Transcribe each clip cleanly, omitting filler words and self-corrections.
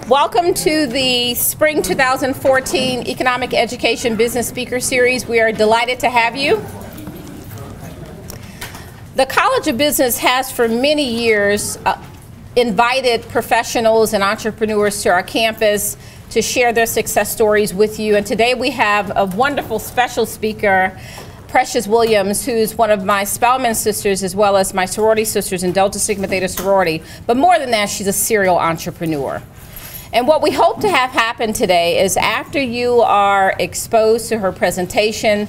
Welcome to the Spring 2014 Economic Education Business Speaker Series. We are delighted to have you. The College of Business has for many years invited professionals and entrepreneurs to our campus to share their success stories with you. And today we have a wonderful special speaker, Precious Williams, who's one of my Spelman sisters as well as my sorority sisters in Delta Sigma Theta sorority. But more than that, she's a serial entrepreneur. And what we hope to have happen today is after you are exposed to her presentation,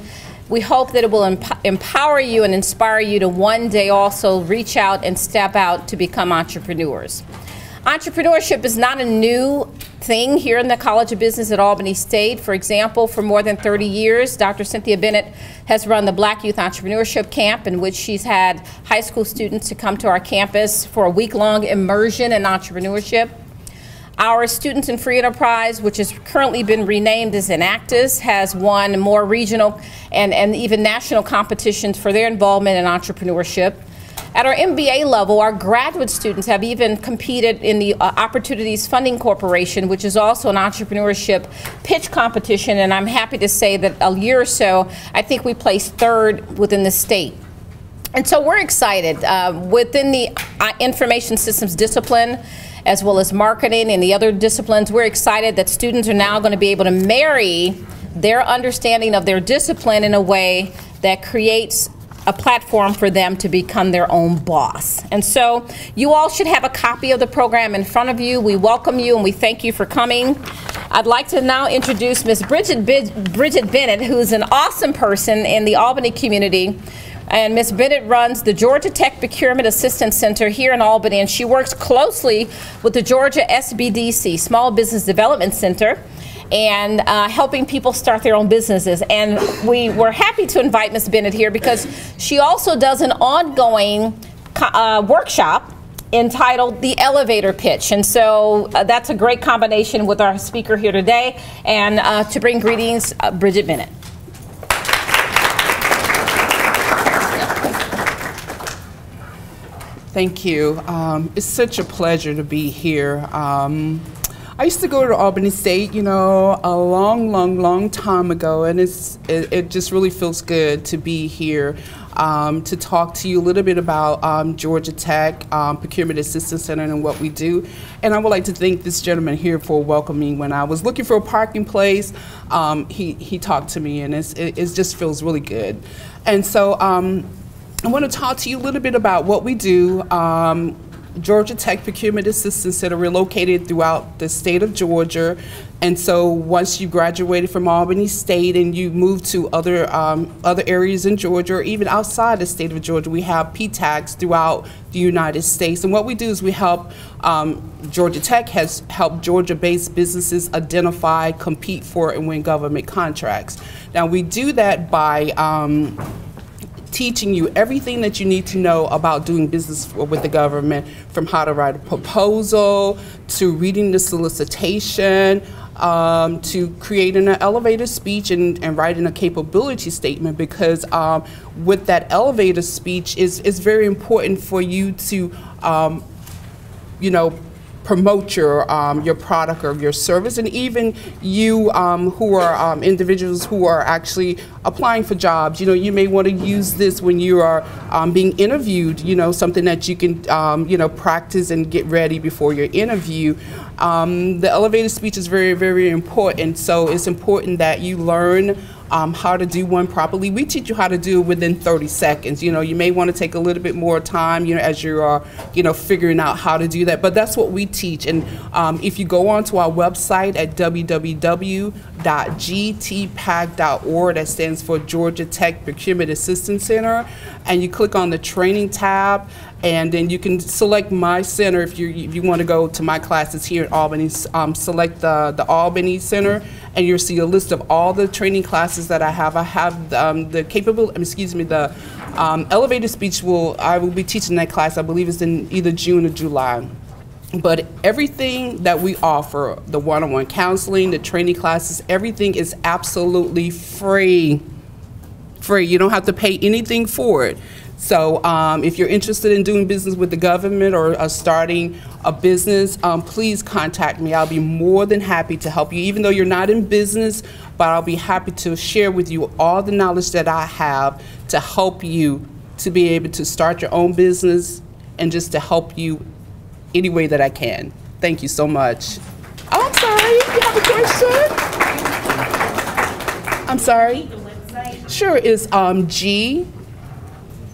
we hope that it will empower you and inspire you to one day also reach out and step out to become entrepreneurs. Entrepreneurship is not a new thing here in the College of Business at Albany State. For example, for more than 30 years, Dr. Cynthia Bennett has run the Black Youth Entrepreneurship Camp, in which she's had high school students to come to our campus for a week-long immersion in entrepreneurship. Our Students in Free Enterprise, which has currently been renamed as Enactus, has won more regional and even national competitions for their involvement in entrepreneurship. At our MBA level, our graduate students have even competed in the Opportunities Funding Corporation, which is also an entrepreneurship pitch competition, and I'm happy to say that a year or so, I think we placed third within the state. And so we're excited. Within the information systems discipline, as well as marketing and the other disciplines, we're excited that students are now going to be able to marry their understanding of their discipline in a way that creates a platform for them to become their own boss. And so you all should have a copy of the program in front of you. We welcome you and we thank you for coming. I'd like to now introduce Ms. Bridget Bennett, who's an awesome person in the Albany community. And Ms. Bennett runs the Georgia Tech Procurement Assistance Center here in Albany, and she works closely with the Georgia SBDC, Small Business Development Center, and helping people start their own businesses. And we were happy to invite Ms. Bennett here because she also does an ongoing workshop entitled The Elevator Pitch. And so that's a great combination with our speaker here today. And to bring greetings, Bridget Bennett. Thank you. It's such a pleasure to be here. I used to go to Albany State, you know, a long time ago, and it just really feels good to be here to talk to you a little bit about Georgia Tech Procurement Assistance Center and what we do. And I would like to thank this gentleman here for welcoming me. When I was looking for a parking place, he talked to me, and it just feels really good. And so I want to talk to you a little bit about what we do. Georgia Tech Procurement Assistance Center, we're located throughout the state of Georgia. And so once you graduated from Albany State and you move to other areas in Georgia or even outside the state of Georgia, we have PTACs throughout the United States. And what we do is we help, Georgia Tech has helped Georgia-based businesses identify, compete for, and win government contracts. Now we do that by teaching you everything that you need to know about doing business with the government, from how to write a proposal, to reading the solicitation, to creating an elevator speech and writing a capability statement, because with that elevator speech is very important for you to, you know, promote your product or your service, and even you who are individuals who are actually applying for jobs. You know, you may want to use this when you are being interviewed. You know, something that you can you know, practice and get ready before your interview. The elevator speech is very important. So it's important that you learn how to do one properly. We teach you how to do it within 30 seconds. You know, you may want to take a little bit more time, you know, as you are, you know, figuring out how to do that. But that's what we teach. And if you go onto our website at www.gtpac.org, that stands for Georgia Tech Procurement Assistance Center, and you click on the training tab, and then you can select my center if you want to go to my classes here at Albany. Select the Albany Center, and you'll see a list of all the training classes that I have. I have the elevator speech. I will be teaching that class. I believe it's in either June or July. But everything that we offer, the one-on-one counseling, the training classes, everything is absolutely free. You don't have to pay anything for it. So if you're interested in doing business with the government or starting a business, please contact me. I'll be more than happy to help you, even though you're not in business, but I'll be happy to share with you all the knowledge that I have to help you to be able to start your own business and just to help you any way that I can. Thank you so much. Oh, I'm sorry, you have a question? I'm sorry? The website? Sure, it's G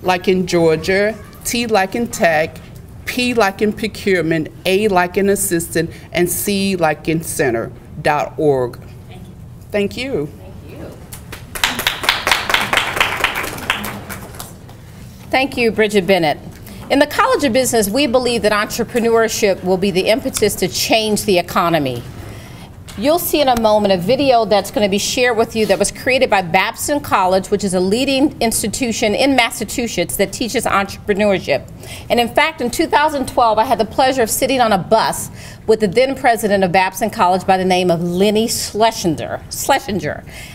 like in Georgia, T like in tech, P like in procurement, A like in assistant, and C like in center.org. Thank you. Thank you. Thank you, Bridget Bennett. In the College of Business, we believe that entrepreneurship will be the impetus to change the economy. You'll see in a moment a video that's going to be shared with you that was created by Babson College, which is a leading institution in Massachusetts that teaches entrepreneurship. And in fact, in 2012, I had the pleasure of sitting on a bus with the then president of Babson College by the name of Lenny Schlesinger.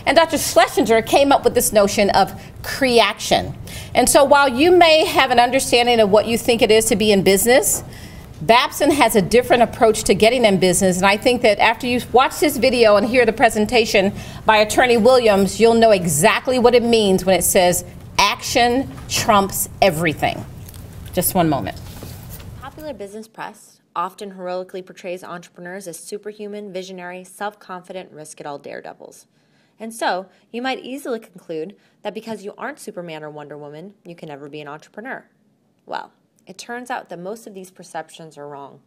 And Dr. Schlesinger came up with this notion of creation. And so while you may have an understanding of what you think it is to be in business, Babson has a different approach to getting in business, and I think that after you watch this video and hear the presentation by Attorney Williams, you'll know exactly what it means when it says action trumps everything. Just one moment. Popular business press often heroically portrays entrepreneurs as superhuman, visionary, self-confident, risk-it-all daredevils. And so, you might easily conclude that because you aren't Superman or Wonder Woman, you can never be an entrepreneur. Well, it turns out that most of these perceptions are wrong.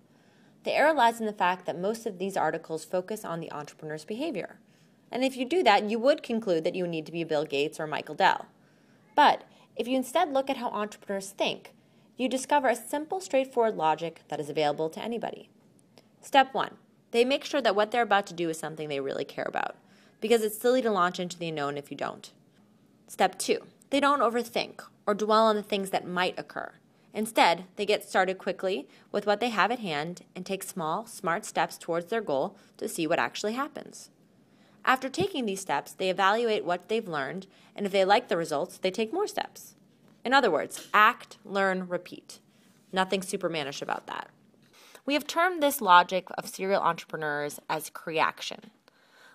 The error lies in the fact that most of these articles focus on the entrepreneur's behavior. And if you do that, you would conclude that you need to be Bill Gates or Michael Dell. But if you instead look at how entrepreneurs think, you discover a simple, straightforward logic that is available to anybody. Step 1. They make sure that what they're about to do is something they really care about, because it's silly to launch into the unknown if you don't. Step 2. They don't overthink or dwell on the things that might occur. Instead, they get started quickly with what they have at hand and take small, smart steps towards their goal to see what actually happens. After taking these steps, they evaluate what they've learned, and if they like the results, they take more steps. In other words, act, learn, repeat. Nothing supermanish about that. We have termed this logic of serial entrepreneurs as creation.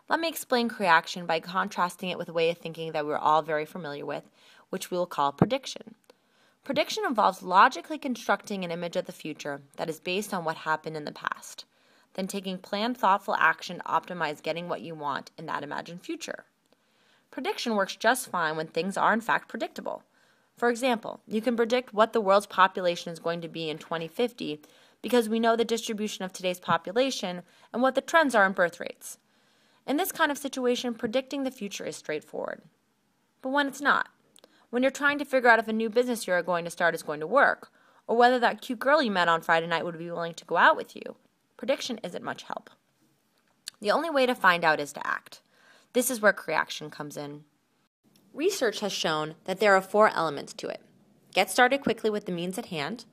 Let me explain creation by contrasting it with a way of thinking that we're all very familiar with, which we will call prediction. Prediction involves logically constructing an image of the future that is based on what happened in the past, then taking planned, thoughtful action to optimize getting what you want in that imagined future. Prediction works just fine when things are in fact predictable. For example, you can predict what the world's population is going to be in 2050 because we know the distribution of today's population and what the trends are in birth rates. In this kind of situation, predicting the future is straightforward. But when it's not, when you're trying to figure out if a new business you're going to start is going to work, or whether that cute girl you met on Friday night would be willing to go out with you, prediction isn't much help. The only way to find out is to act. This is where creation comes in. Research has shown that there are 4 elements to it. Get started quickly with the means at hand,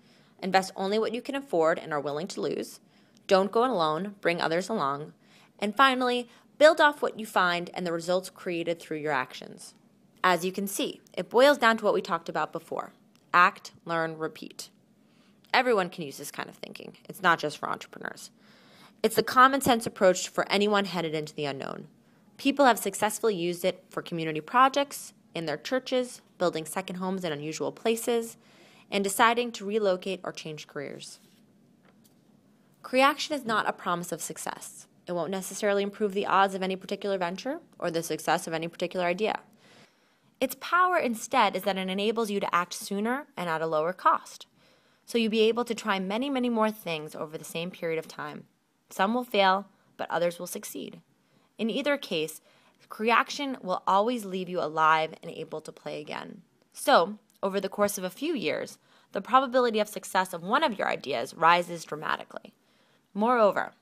invest only what you can afford and are willing to lose, don't go alone, bring others along, and finally, build off what you find and the results created through your actions. As you can see, it boils down to what we talked about before. Act, learn, repeat. Everyone can use this kind of thinking. It's not just for entrepreneurs. It's the common sense approach for anyone headed into the unknown. People have successfully used it for community projects, in their churches, building second homes in unusual places, and deciding to relocate or change careers. Creation is not a promise of success. It won't necessarily improve the odds of any particular venture or the success of any particular idea. Its power instead is that it enables you to act sooner and at a lower cost. So you'll be able to try many, many more things over the same period of time. Some will fail, but others will succeed. In either case, creation will always leave you alive and able to play again. So, over the course of a few years, the probability of success of one of your ideas rises dramatically. Moreover,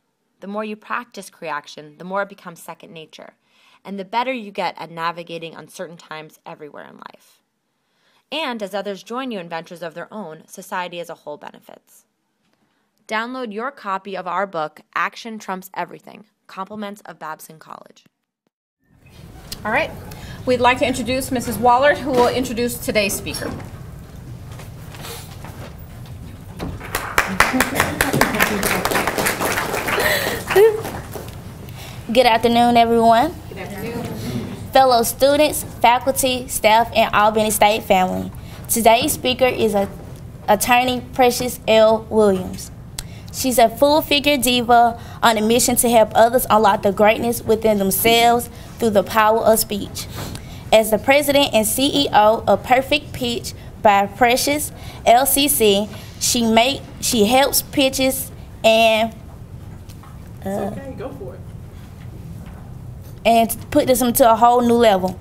the more you practice creation, the more it becomes second nature, and the better you get at navigating uncertain times everywhere in life. And as others join you in ventures of their own, society as a whole benefits. Download your copy of our book, Action Trumps Everything, Compliments of Babson College. All right. We'd like to introduce Mrs. Wallard, who will introduce today's speaker. Good afternoon, everyone. Good afternoon. Fellow students, faculty, staff, and Albany State family. Today's speaker is attorney Precious L. Williams. She's a full-figure diva on a mission to help others unlock the greatness within themselves through the power of speech. As the president and CEO of Perfect Pitch by Precious LCC, she helps pitches and okay, go for it. And put this into a whole new level.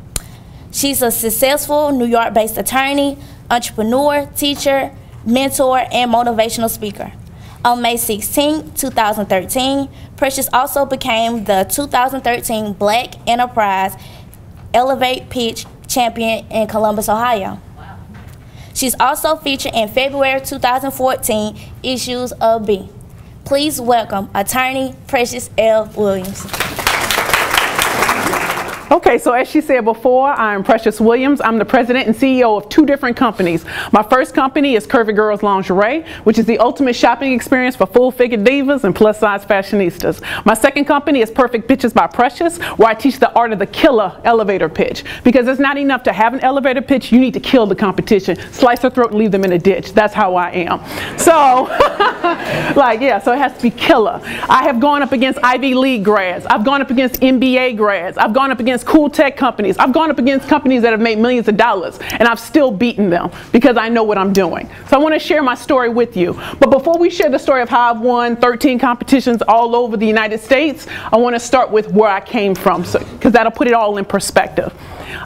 She's a successful New York-based attorney, entrepreneur, teacher, mentor, and motivational speaker. On May 16, 2013, Precious also became the 2013 Black Enterprise Elevate Pitch Champion in Columbus, Ohio. Wow. She's also featured in February 2014 issues of B. Please welcome attorney Precious L. Williams. Okay, so as she said before, I'm Precious Williams. I'm the president and CEO of 2 different companies. My first company is Curvy Girls Lingerie, which is the ultimate shopping experience for full-figure divas and plus-size fashionistas. My second company is Perfect Pitches by Precious, where I teach the art of the killer elevator pitch. Because it's not enough to have an elevator pitch, you need to kill the competition. Slice their throat and leave them in a ditch. That's how I am. So, so it has to be killer. I have gone up against Ivy League grads. I've gone up against MBA grads. I've gone up against cool tech companies. I've gone up against companies that have made millions of dollars, and I've still beaten them because I know what I'm doing. So I want to share my story with you. But before we share the story of how I've won 13 competitions all over the United States, I want to start with where I came from, because that'll put it all in perspective.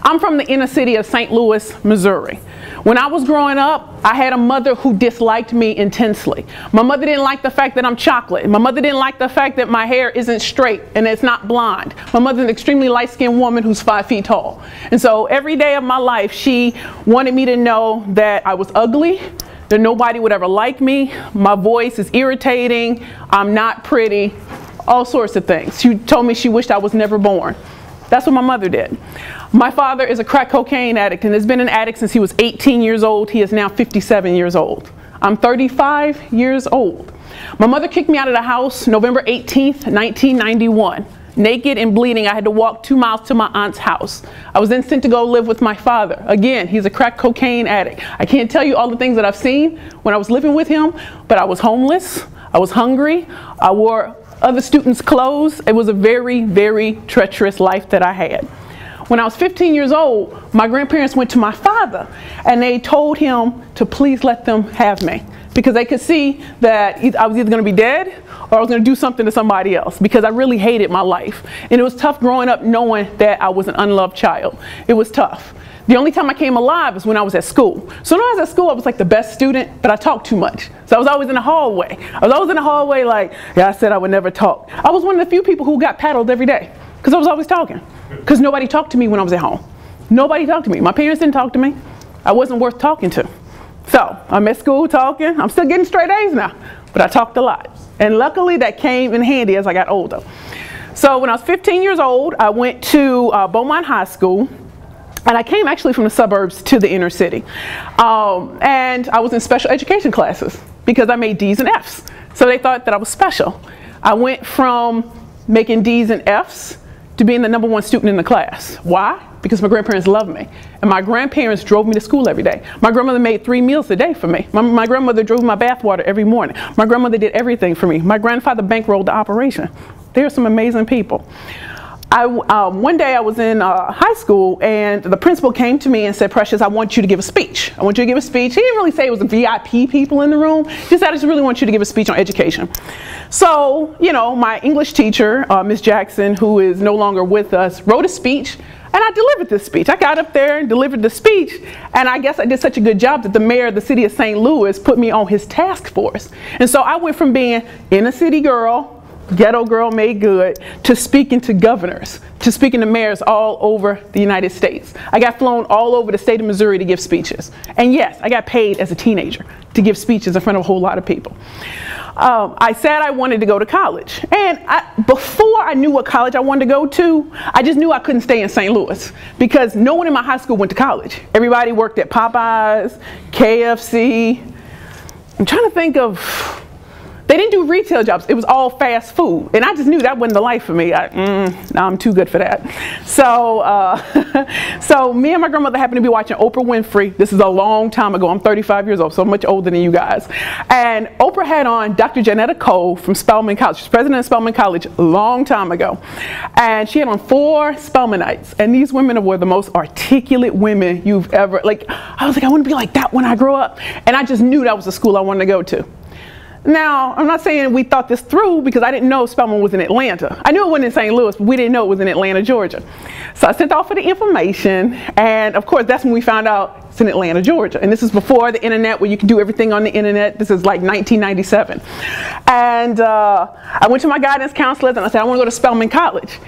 I'm from the inner city of St. Louis, Missouri. When I was growing up, I had a mother who disliked me intensely. My mother didn't like the fact that I'm chocolate. My mother didn't like the fact that my hair isn't straight and it's not blonde. My mother's an extremely light-skinned woman who's 5 feet tall. And so every day of my life, she wanted me to know that I was ugly, that nobody would ever like me, my voice is irritating, I'm not pretty, all sorts of things. She told me she wished I was never born. That's what my mother did. My father is a crack cocaine addict and has been an addict since he was 18 years old. He is now 57 years old. I'm 35 years old. My mother kicked me out of the house November 18th, 1991. Naked and bleeding, I had to walk 2 miles to my aunt's house. I was then sent to go live with my father. Again, he's a crack cocaine addict. I can't tell you all the things that I've seen when I was living with him, but I was homeless, I was hungry, I wore other students' clothes. It was a very, very treacherous life that I had. When I was 15 years old, my grandparents went to my father and they told him to please let them have me, because they could see that I was either going to be dead or I was going to do something to somebody else, because I really hated my life. And it was tough growing up knowing that I was an unloved child. It was tough. The only time I came alive was when I was at school. So when I was at school, I was like the best student, but I talked too much. So I was always in the hallway. I was always in the hallway like, yeah, I said I would never talk. I was one of the few people who got paddled every day because I was always talking. Because nobody talked to me when I was at home. Nobody talked to me. My parents didn't talk to me. I wasn't worth talking to. So I'm at school talking. I'm still getting straight A's now, but I talked a lot. And luckily that came in handy as I got older. So when I was 15 years old, I went to Beaumont High School. And I came actually from the suburbs to the inner city. And I was in special education classes because I made D's and F's. So they thought that I was special. I went from making D's and F's to being the #1 student in the class. Why? Because my grandparents loved me. And my grandparents drove me to school every day. My grandmother made 3 meals a day for me. My grandmother drove my bath water every morning. My grandmother did everything for me. My grandfather bankrolled the operation. They are some amazing people. One day I was in high school and the principal came to me and said, Precious, I want you to give a speech. I want you to give a speech. He didn't really say it was VIP people in the room. He said, I just really want you to give a speech on education. So, you know, my English teacher, Miss Jackson, who is no longer with us, wrote a speech. And I delivered this speech. I got up there and delivered the speech. And I guess I did such a good job that the mayor of the city of St. Louis put me on his task force. And so I went from being inner city girl, ghetto girl made good, to speaking to governors, to speaking to mayors all over the United States. I got flown all over the state of Missouri to give speeches. And yes, I got paid as a teenager to give speeches in front of a whole lot of people. I said I wanted to go to college. And before I knew what college I wanted to go to, I just knew I couldn't stay in St. Louis because no one in my high school went to college. Everybody worked at Popeyes, KFC. I'm trying to think of They didn't do retail jobs. It was all fast food. And I just knew that wasn't the life for me. No, I'm too good for that. So, so me and my grandmother happened to be watching Oprah Winfrey. This is a long time ago. I'm 35 years old, so I'm much older than you guys. And Oprah had on Dr. Janetta Cole from Spelman College. She's president of Spelman College a long time ago. And she had on 4 Spelmanites. And these women were the most articulate women you've ever, like, I was like, I want to be like that when I grow up. And I just knew that was the school I wanted to go to. Now, I'm not saying we thought this through because I didn't know Spelman was in Atlanta. I knew it wasn't in St. Louis, but we didn't know it was in Atlanta, Georgia. So I sent off for the information, and of course, that's when we found out it's in Atlanta, Georgia. And this is before the internet, where you can do everything on the internet. This is like 1997. And I went to my guidance counselors, and I said, I want to go to Spelman College.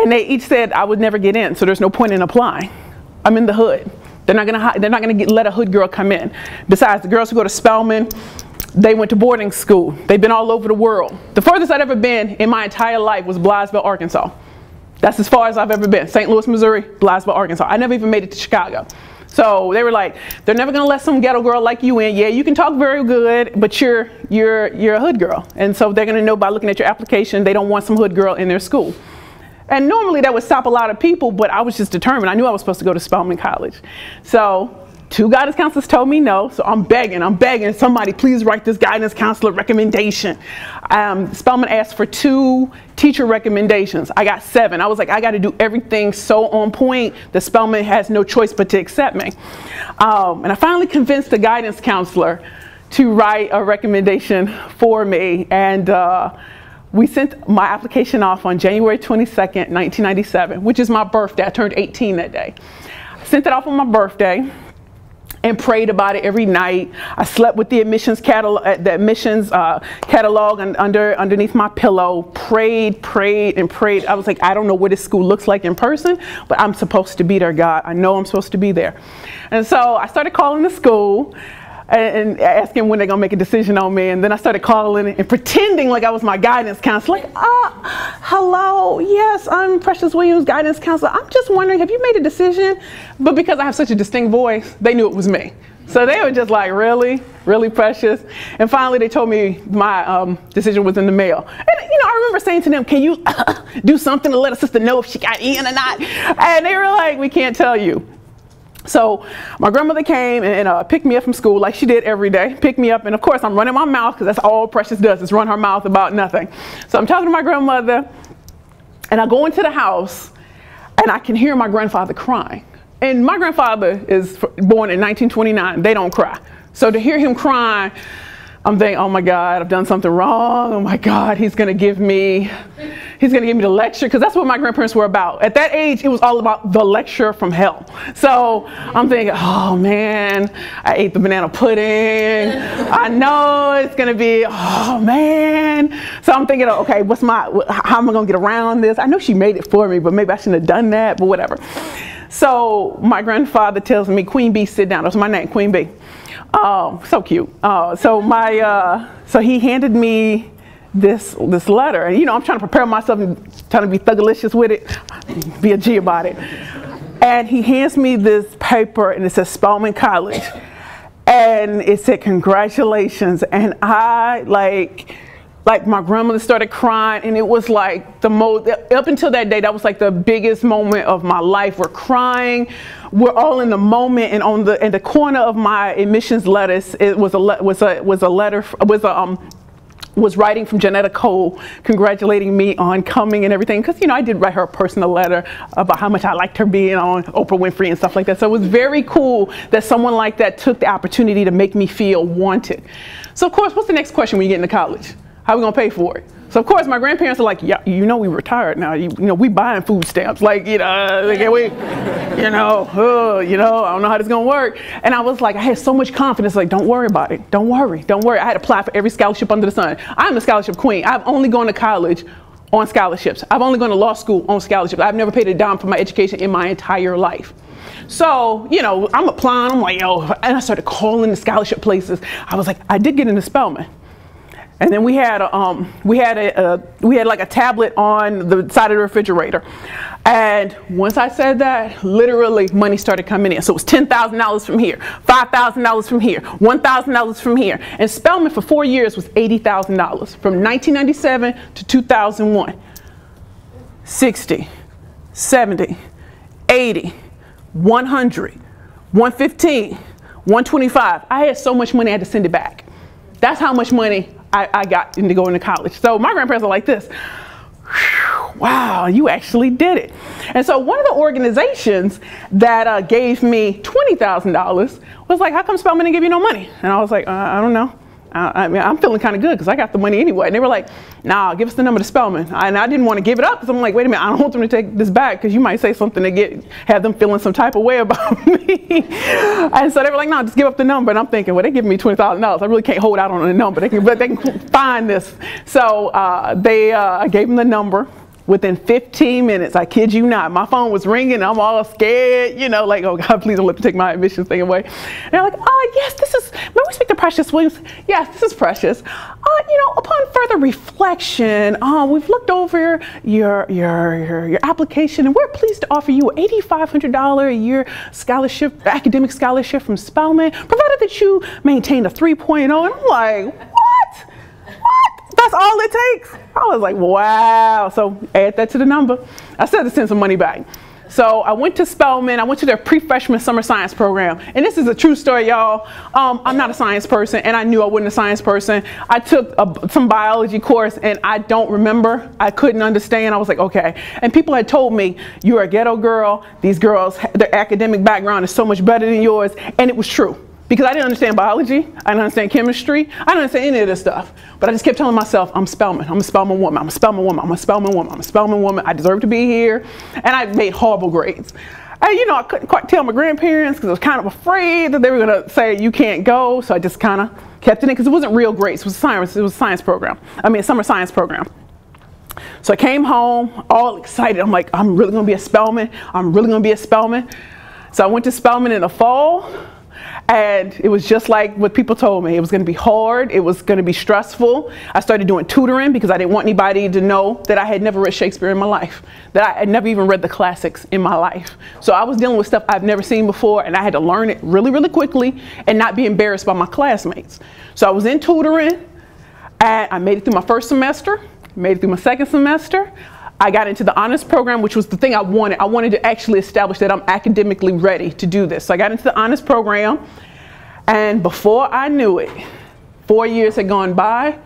And they each said I would never get in, so there's no point in applying. I'm in the hood. They're not gonna let a hood girl come in. Besides, the girls who go to Spelman, they went to boarding school. They've been all over the world. The furthest I'd ever been in my entire life was Blytheville, Arkansas. That's as far as I've ever been. St. Louis, Missouri, Blytheville, Arkansas. I never even made it to Chicago. So they were like, they're never gonna let some ghetto girl like you in. Yeah, you can talk very good, but you're a hood girl. And so they're gonna know by looking at your application, they don't want some hood girl in their school. And normally that would stop a lot of people, but I was just determined. I knew I was supposed to go to Spelman College. So 2 guidance counselors told me no, so I'm begging, somebody please write this guidance counselor recommendation. Spelman asked for 2 teacher recommendations. I got 7. I was like, I got to do everything so on point that Spelman has no choice but to accept me. And I finally convinced the guidance counselor to write a recommendation for me, and we sent my application off on January 22nd, 1997, which is my birthday. I turned 18 that day. I sent it off on my birthday and prayed about it every night. I slept with the admissions catalog, underneath my pillow, prayed. I was like, I don't know what this school looks like in person, but I'm supposed to be there, God. I know I'm supposed to be there. And so I started calling the school and asking when they're gonna make a decision on me. And then I started calling and pretending like I was my guidance counselor. Like, hello, yes, I'm Precious Williams, guidance counselor. I'm just wondering, have you made a decision? But because I have such a distinct voice, they knew it was me. So they were just like, really, really Precious? And finally they told me my decision was in the mail. And you know, I remember saying to them, can you do something to let a sister know if she got in or not? And they were like, we can't tell you. So my grandmother came and picked me up from school like she did every day, picked me up, and of course I'm running my mouth because that's all Precious does is run her mouth about nothing. So I'm talking to my grandmother, and I go into the house and I can hear my grandfather crying. And my grandfather is born in 1929, they don't cry. So to hear him crying, I'm thinking, oh my God, I've done something wrong. Oh my God, he's gonna give me the lecture, because that's what my grandparents were about. At that age, it was all about the lecture from hell. So I'm thinking, oh man, I ate the banana pudding. I know it's gonna be, oh man. So I'm thinking, okay, how am I gonna get around this? I know she made it for me, but maybe I shouldn't have done that, but whatever. So my grandfather tells me, Queen Bee, sit down. That's my name, Queen Bee. Oh, so cute. So he handed me this letter, and you know, I'm trying to prepare myself and trying to be thugalicious with it, be a G about it. And he hands me this paper, and it says Spelman College, and it said congratulations. And I like my grandmother started crying, and it was like the most, up until that day, that was like the biggest moment of my life. We're crying, we're all in the moment, and in the corner of my admissions letters, it was writing from Janetta Cole congratulating me on coming and everything, because you know I did write her a personal letter about how much I liked her being on Oprah Winfrey and stuff like that. So it was very cool that someone like that took the opportunity to make me feel wanted. So of course, what's the next question when you get into college? How are we gonna pay for it? So of course my grandparents are like, yeah, you know we retired now. You know we buying food stamps. Like, you know, I don't know how this is gonna work. And I was like, I had so much confidence. Like, don't worry about it. Don't worry. I had applied for every scholarship under the sun. I'm a scholarship queen. I've only gone to college on scholarships. I've only gone to law school on scholarships. I've never paid a dime for my education in my entire life. So, you know, I'm applying. I'm like, yo, and I started calling the scholarship places. I was like, I did get into Spelman. And then we had like a tablet on the side of the refrigerator. And once I said that, literally money started coming in. So it was $10,000 from here, $5,000 from here, $1,000 from here. And Spelman for 4 years was $80,000 from 1997 to 2001. 60, 70, 80, 100, 115, 125. I had so much money I had to send it back. That's how much money I got into going to college. So my grandparents are like this. Wow, you actually did it. And so one of the organizations that gave me $20,000 was like, how come Spelman didn't give you no money? And I was like, I don't know. I mean, I'm feeling kind of good because I got the money anyway. And they were like, nah, give us the number to Spelman. And I didn't want to give it up because I'm like, wait a minute, I don't want them to take this back because you might say something to have them feeling some type of way about me. And so they were like, no, just give up the number. And I'm thinking, well, they give me $20,000. I really can't hold out on a number. They can find this. So I gave them the number. Within 15 minutes, I kid you not, my phone was ringing. I'm all scared, you know, like, oh God, please don't let me take my admissions thing away. And they're like, oh yes, this is, may we speak to Precious Williams? Yes, this is Precious. You know, upon further reflection, we've looked over your application and we're pleased to offer you an $8,500 a year scholarship, academic scholarship from Spelman, provided that you maintain a 3.0. And I'm like, what? That's all it takes. I was like, wow. So add that to the number. I still had to send some money back. So I went to Spelman. I went to their pre-freshman summer science program. And this is a true story, y'all. I'm not a science person, and I knew I wasn't a science person. I took some biology course, and I don't remember. I couldn't understand. I was like, okay. And people had told me, you're a ghetto girl. These girls, their academic background is so much better than yours. And it was true. Because I didn't understand biology, I didn't understand chemistry, I didn't understand any of this stuff. But I just kept telling myself, I'm Spelman, I'm a Spelman woman, I'm a Spelman woman, I'm a Spelman woman, I'm a Spelman woman, I deserve to be here. And I made horrible grades. And you know, I couldn't quite tell my grandparents because I was kind of afraid that they were gonna say you can't go. So I just kind of kept it in because it wasn't real grades, it was a science program. I mean, a summer science program. So I came home all excited. I'm like, I'm really gonna be a Spelman, I'm really gonna be a Spelman. So I went to Spelman in the fall. And it was just like what people told me. It was going to be hard. It was going to be stressful. I started doing tutoring because I didn't want anybody to know that I had never read Shakespeare in my life, that I had never even read the classics in my life. So I was dealing with stuff I've never seen before, and I had to learn it really, really quickly and not be embarrassed by my classmates. So I was in tutoring, and I made it through my first semester, made it through my second semester. I got into the honors program, which was the thing I wanted. I wanted to actually establish that I'm academically ready to do this. So I got into the honors program, and before I knew it, 4 years had gone by.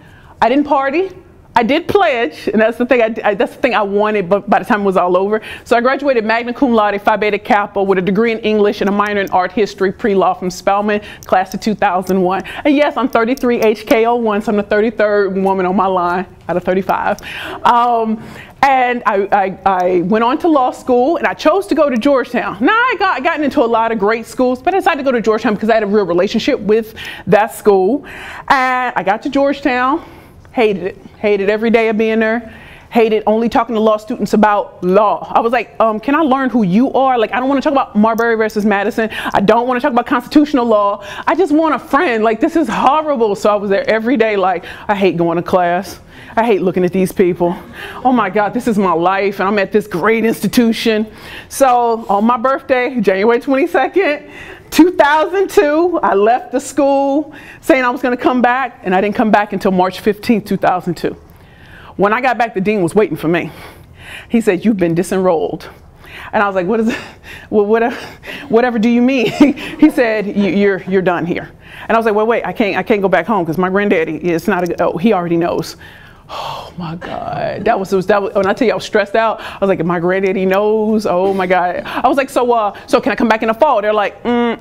I didn't party. I did pledge, and that's the thing I wanted, but by the time it was all over. So I graduated magna cum laude, Phi Beta Kappa, with a degree in English and a minor in art history, pre-law from Spelman, class of 2001. And yes, I'm 33 HKO1, so I'm the 33rd woman on my line out of 35. And I went on to law school, and I chose to go to Georgetown. Now, I gotten into a lot of great schools, but I decided to go to Georgetown because I had a real relationship with that school. And I got to Georgetown, hated it. Hated every day of being there. Hated only talking to law students about law. I was like, can I learn who you are? Like, I don't want to talk about Marbury versus Madison. I don't want to talk about constitutional law. I just want a friend. Like, this is horrible. So I was there every day like, I hate going to class. I hate looking at these people. Oh my God, this is my life, and I'm at this great institution. So on my birthday, January 22nd, 2002, I left the school saying I was going to come back, and I didn't come back until March 15th, 2002. When I got back, the dean was waiting for me. He said, "You've been disenrolled." And I was like, "What is it? Well, whatever do you mean?" He said, "You're done here." And I was like, "Wait, I can't go back home because my granddaddy is not a, oh, he already knows." Oh my God, that was when I tell you I was stressed out. I was like, if my granddaddy knows, oh my God. I was like, so can I come back in the fall? They're like,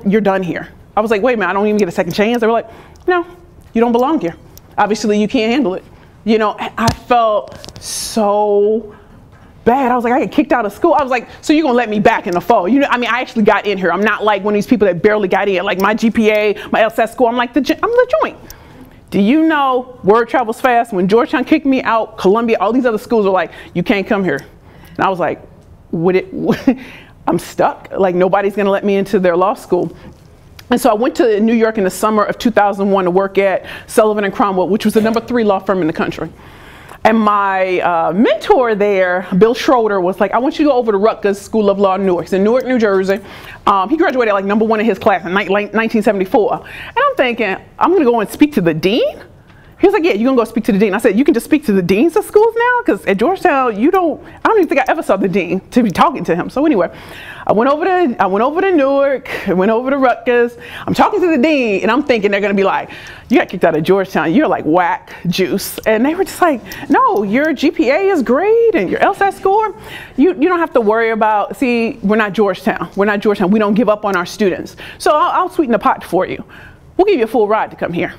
you're done here. I was like, wait a minute, I don't even get a second chance. They were like, no, you don't belong here. Obviously you can't handle it. You know, I felt so bad. I was like, I get kicked out of school. I was like, so you're gonna let me back in the fall? You know, I mean, I actually got in here. I'm not like one of these people that barely got in. Like my GPA, my LSAT score, I'm the joint. Do you know, word travels fast. When Georgetown kicked me out, Columbia, all these other schools were like, you can't come here. And I was like, I'm stuck. Like nobody's gonna let me into their law school. And so I went to New York in the summer of 2001 to work at Sullivan & Cromwell, which was the #3 law firm in the country. And my mentor there, Bill Schroeder, was like, I want you to go over to Rutgers School of Law in Newark. It's in Newark, New Jersey. He graduated like #1 in his class in 1974. And I'm thinking, I'm going to go and speak to the dean? He was like, yeah, you're going to go speak to the dean. I said, you can just speak to the deans of schools now? Because at Georgetown, I don't even think I ever saw the dean to be talking to him. So anyway, I went over to Newark, I went over to Rutgers. I'm talking to the dean, and I'm thinking they're going to be like, you got kicked out of Georgetown. You're like whack juice. And they were just like, no, your GPA is great, and your LSAT score, you don't have to worry about, see, we're not Georgetown. We're not Georgetown. We don't give up on our students. So I'll sweeten the pot for you. We'll give you a full ride to come here.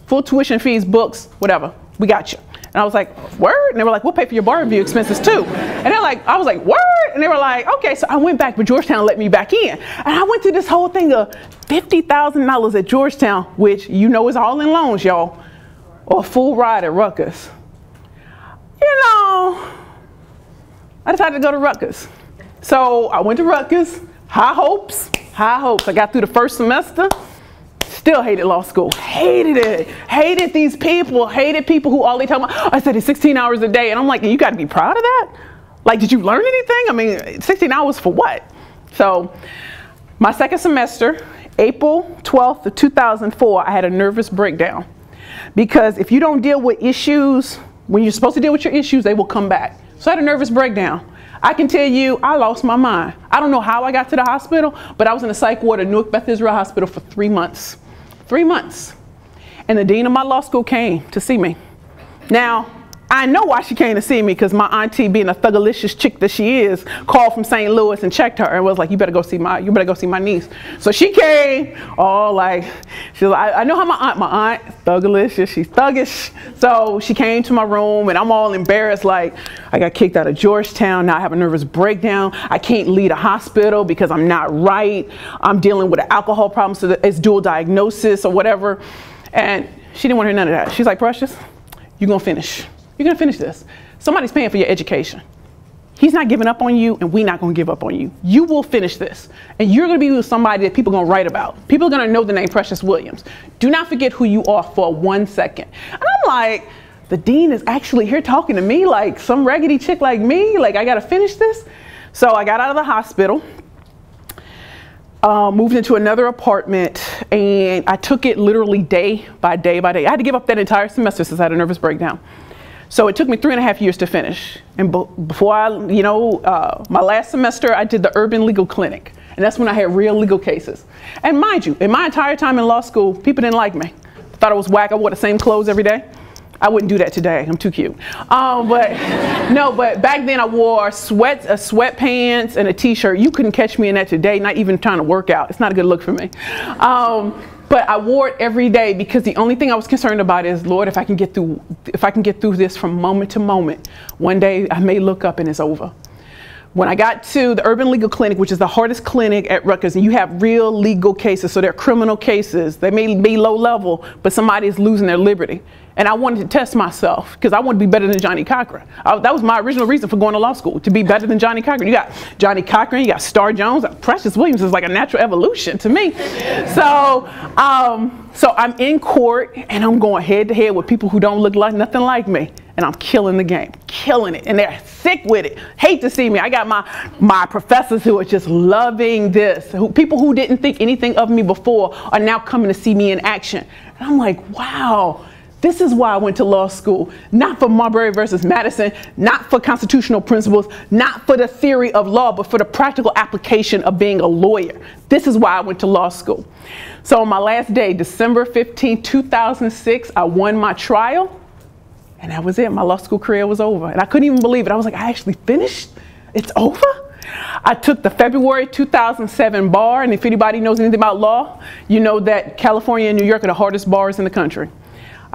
Full tuition fees, books, whatever. We got you. And I was like, word? And they were like, we'll pay for your bar review expenses too. And they're like, I was like, word? And they were like, okay. So I went back, but Georgetown let me back in. And I went through this whole thing of $50,000 at Georgetown, which you know is all in loans, y'all, or a full ride at Rutgers. You know, I decided to go to Rutgers. So I went to Rutgers, high hopes, high hopes. I got through the first semester. Still hated law school, hated it, hated these people, hated people who all they tell me, I said it's 16 hours a day. And I'm like, you got to be proud of that? Like, did you learn anything? I mean, 16 hours for what? So my second semester, April 12th of 2004, I had a nervous breakdown. Because if you don't deal with issues, when you're supposed to deal with your issues, they will come back. So I had a nervous breakdown. I can tell you, I lost my mind. I don't know how I got to the hospital, but I was in a psych ward at Newark Beth Israel Hospital for 3 months. 3 months. And the dean of my law school came to see me. Now, I know why she came to see me, because my auntie, being a thugalicious chick that she is, called from St. Louis and checked her and was like, you better go see my niece. So she came, all like, she was like, I know how my aunt, thugalicious, she's thuggish. So she came to my room and I'm all embarrassed, like, I got kicked out of Georgetown, now I have a nervous breakdown. I can't lead a hospital because I'm not right. I'm dealing with an alcohol problem, so it's dual diagnosis or whatever. And she didn't want to hear none of that. She's like, Precious, you're gonna finish. You're gonna finish this. Somebody's paying for your education. He's not giving up on you, and we're not gonna give up on you. You will finish this. And you're gonna be with somebody that people are gonna write about. People are gonna know the name Precious Williams. Do not forget who you are for 1 second. And I'm like, the dean is actually here talking to me like some raggedy chick like me, like I gotta finish this. So I got out of the hospital, moved into another apartment, and I took it literally day by day by day. I had to give up that entire semester since I had a nervous breakdown. So it took me 3.5 years to finish. And before my last semester, I did the urban legal clinic. And that's when I had real legal cases. And mind you, in my entire time in law school, people didn't like me. Thought I was whack. I wore the same clothes every day. I wouldn't do that today. I'm too cute. But back then I wore sweatpants and a t-shirt. You couldn't catch me in that today, not even trying to work out. It's not a good look for me. But I wore it every day because the only thing I was concerned about is, Lord, if I can get through this from moment to moment, one day I may look up and it's over. When I got to the urban legal clinic, which is the hardest clinic at Rutgers, and you have real legal cases, so they're criminal cases. They may be low level, but somebody is losing their liberty. And I wanted to test myself because I wanted to be better than Johnny Cochran. That was my original reason for going to law school, to be better than Johnny Cochran. You got Johnny Cochran, you got Star Jones. Precious Williams is like a natural evolution to me. So I'm in court and I'm going head to head with people who don't look like nothing like me. And I'm killing the game, killing it. And they're sick with it, hate to see me. I got my professors who are just loving this. People who didn't think anything of me before are now coming to see me in action. And I'm like, wow. This is why I went to law school, not for Marbury versus Madison, not for constitutional principles, not for the theory of law, but for the practical application of being a lawyer. This is why I went to law school. So on my last day, December 15, 2006, I won my trial, and that was it. My law school career was over, and I couldn't even believe it. I was like, I actually finished? It's over? I took the February 2007 bar, and if anybody knows anything about law, you know that California and New York are the hardest bars in the country.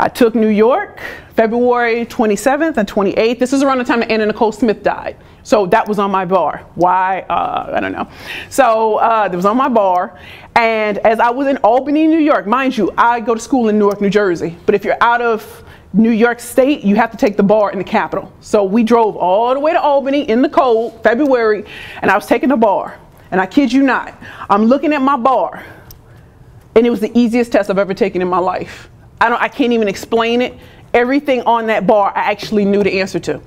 I took New York, February 27th and 28th. This is around the time that Anna Nicole Smith died. So that was on my bar. Why? I don't know. So that was on my bar. And as I was in Albany, New York, mind you, I go to school in Newark, New Jersey. But if you're out of New York State, you have to take the bar in the capital. So we drove all the way to Albany in the cold, February, and I was taking the bar. And I kid you not, I'm looking at my bar. And it was the easiest test I've ever taken in my life. I can't even explain it. Everything on that bar I actually knew the answer to.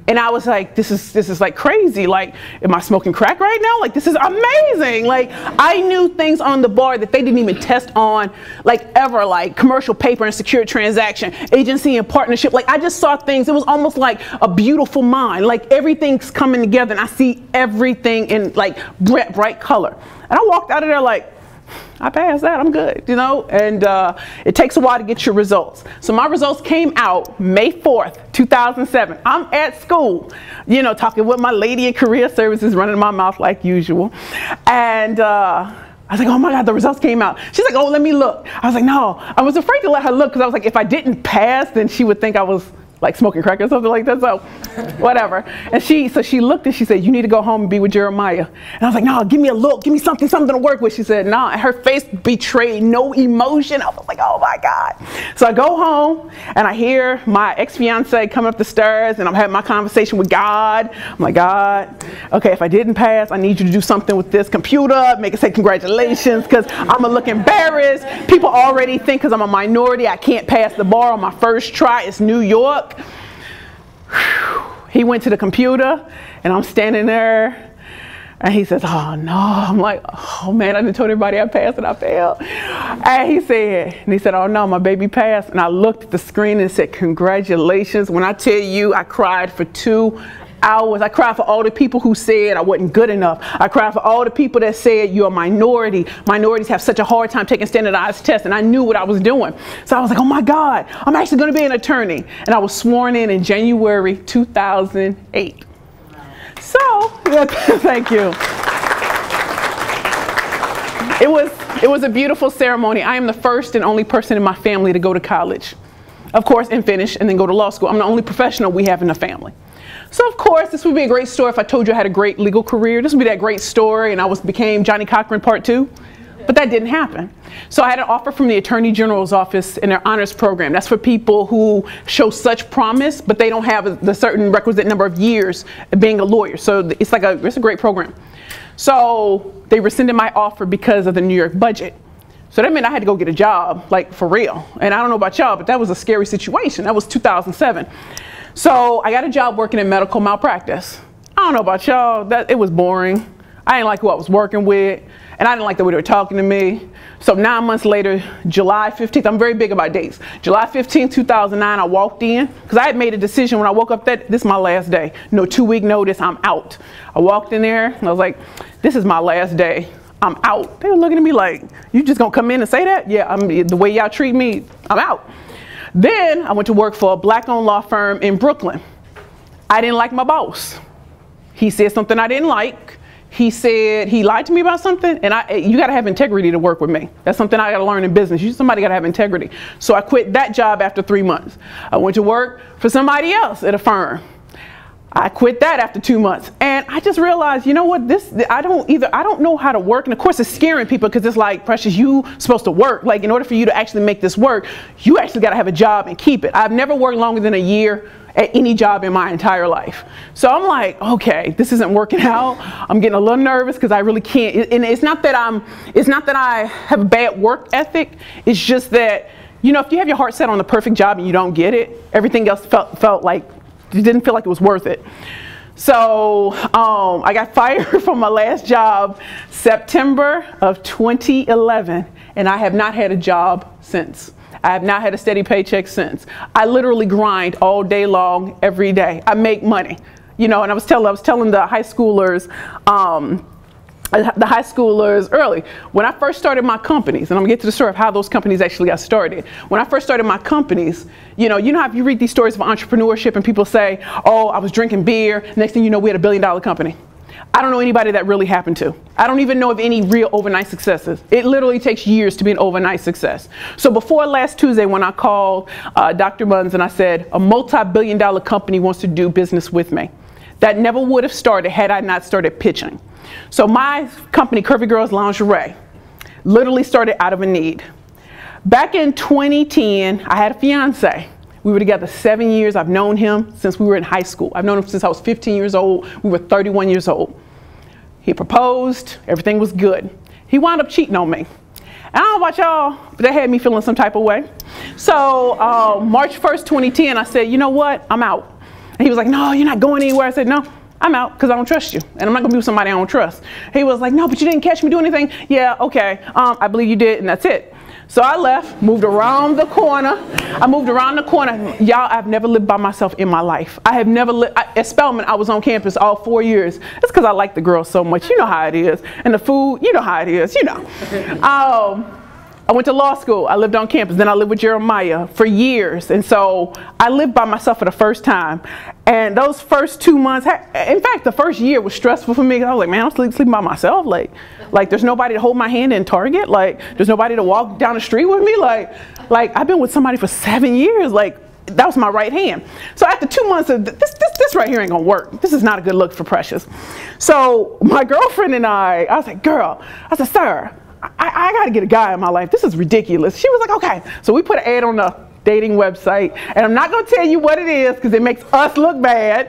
And I was like, this is like crazy. Like, am I smoking crack right now? Like, this is amazing. Like, I knew things on the bar that they didn't even test on, like, ever, like commercial paper and secure transaction, agency and partnership. Like, I just saw things. It was almost like a beautiful mind. Like, everything's coming together and I see everything in like bright color. And I walked out of there like, I passed that, I'm good, you know, and it takes a while to get your results. So my results came out May 4th, 2007. I'm at school, you know, talking with my lady in career services, running my mouth like usual. And I was like, oh my God, the results came out. She's like, oh, let me look. I was like, no, I was afraid to let her look because I was like, if I didn't pass, then she would think I was like smoking crack or something like that, so whatever. And so she looked and she said, you need to go home and be with Jeremiah. And I was like, no, give me a look, give me something to work with. She said, no, and her face betrayed no emotion. I was like, oh my God. So I go home and I hear my ex-fiance come up the stairs and I'm having my conversation with God. I'm like, God, okay, if I didn't pass, I need you to do something with this computer, make it say congratulations, because I'm gonna look embarrassed. People already think because I'm a minority, I can't pass the bar on my first try. It's New York. He went to the computer and I'm standing there and he says, oh no. I'm like, oh man, I done told everybody I passed and I failed. And he said, oh no, my baby passed. And I looked at the screen and said, congratulations. When I tell you, I cried for 2 hours. I cried for all the people who said I wasn't good enough. I cried for all the people that said you're a minority. Minorities have such a hard time taking standardized tests, and I knew what I was doing. So I was like, oh my God, I'm actually going to be an attorney. And I was sworn in January 2008. So, thank you. It was a beautiful ceremony. I am the first and only person in my family to go to college, of course, and finish, and then go to law school. I'm the only professional we have in the family. So of course, this would be a great story if I told you I had a great legal career. This would be that great story and I became Johnny Cochran Part 2. But that didn't happen. So I had an offer from the Attorney General's office in their honors program. That's for people who show such promise, but they don't have the certain requisite number of years of being a lawyer. So it's a great program. So they rescinded my offer because of the New York budget. So that meant I had to go get a job, like for real. And I don't know about y'all, but that was a scary situation. That was 2007. So I got a job working in medical malpractice. I don't know about y'all, it was boring. I didn't like who I was working with, and I didn't like the way they were talking to me. So 9 months later, July 15th, I'm very big about dates. July 15th, 2009, I walked in, because I had made a decision when I woke up that this is my last day. No 2-week notice, I'm out. I walked in there, and I was like, this is my last day. I'm out. They were looking at me like, you just gonna come in and say that? Yeah, the way y'all treat me, I'm out. Then I went to work for a black-owned law firm in Brooklyn. I didn't like my boss. He said something I didn't like. He said he lied to me about something, and you gotta have integrity to work with me. That's something I gotta learn in business. Somebody gotta have integrity. So I quit that job after 3 months. I went to work for somebody else at a firm. I quit that after 2 months, and I just realized, you know what, I don't know how to work, and of course it's scaring people because it's like, Precious, you supposed to work. Like, in order for you to actually make this work, you actually got to have a job and keep it. I've never worked longer than a year at any job in my entire life. So I'm like, okay, this isn't working out. I'm getting a little nervous because I really can't. And it's not that I have a bad work ethic. It's just that, you know, if you have your heart set on the perfect job and you don't get it, everything else felt like it didn't feel like it was worth it. So I got fired from my last job September of 2011, and I have not had a job since. I have not had a steady paycheck since. I literally grind all day long, every day. I make money, you know. And I was telling the high schoolers early, when I first started my companies, and I'm gonna get to the story of how those companies actually got started. When I first started my companies, you know how if you read these stories of entrepreneurship and people say, oh, I was drinking beer, next thing you know, we had $1 billion company. I don't know anybody that really happened to. I don't even know of any real overnight successes. It literally takes years to be an overnight success. So before last Tuesday, when I called Dr. Munns and I said, a multi-billion-dollar company wants to do business with me. That never would have started had I not started pitching. So my company, Curvy Girls Lingerie, literally started out of a need. Back in 2010, I had a fiance. We were together 7 years. I've known him since we were in high school. I've known him since I was 15 years old. We were 31 years old. He proposed. Everything was good. He wound up cheating on me. And I don't know about y'all, but that had me feeling some type of way. So March 1st, 2010, I said, you know what, I'm out. And he was like, no, you're not going anywhere. I said, no, I'm out because I don't trust you. And I'm not going to be with somebody I don't trust. He was like, no, but you didn't catch me do anything. Yeah, okay, I believe you did, and that's it. So I left, moved around the corner. Y'all, I've never lived by myself in my life. I have never lived, at Spelman, I was on campus all 4 years. It's because I like the girls so much. You know how it is. And the food, you know how it is, you know. I went to law school. I lived on campus. Then I lived with Jeremiah for years. And so I lived by myself for the first time. And those first 2 months, in fact, the first year was stressful for me. I was like, man, I'm sleeping by myself. Like there's nobody to hold my hand in Target. Like, there's nobody to walk down the street with me. Like I've been with somebody for 7 years. Like, that was my right hand. So after 2 months of this right here ain't gonna work. This is not a good look for Precious. So my girlfriend and I was like, girl, I said, sir, I got to get a guy in my life. This is ridiculous. She was like, okay. So we put an ad on the dating website, and I'm not going to tell you what it is because it makes us look bad.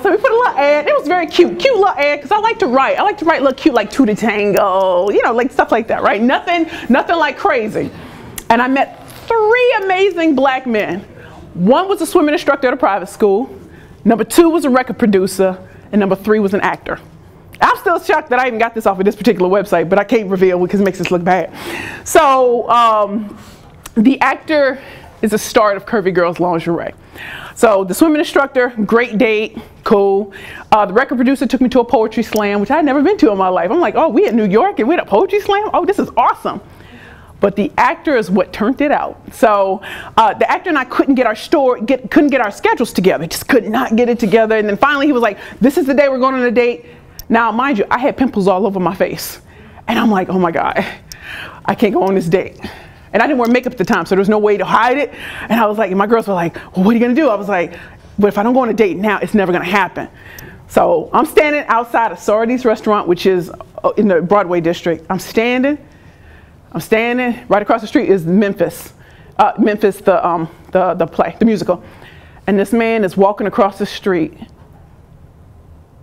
So we put a little ad. It was very cute little ad because I like to write. I like to write little cute like two to tango, you know, like stuff like that, right? Nothing like crazy. And I met 3 amazing black men. One was a swimming instructor at a private school. Number 2 was a record producer, and number 3 was an actor. I'm still shocked that I even got this off of this particular website, but I can't reveal because it makes us look bad. So the actor is a star of Curvy Girls Lingerie. So the swimming instructor, great date, cool. The record producer took me to a poetry slam, which I had never been to in my life. I'm like, oh, we in New York and we at a poetry slam? Oh, this is awesome. But the actor is what turned it out. So the actor and I couldn't get our schedules together. Just could not get it together. And then finally he was like, this is the day we're going on a date. Now, mind you, I had pimples all over my face. And I'm like, oh my God, I can't go on this date. And I didn't wear makeup at the time, so there was no way to hide it. And I was like, and my girls were like, well, what are you gonna do? I was like, but if I don't go on a date now, it's never gonna happen. So I'm standing outside of Sardi's restaurant, which is in the Broadway district. I'm standing, right across the street is Memphis. Memphis, the play, the musical. And this man is walking across the street.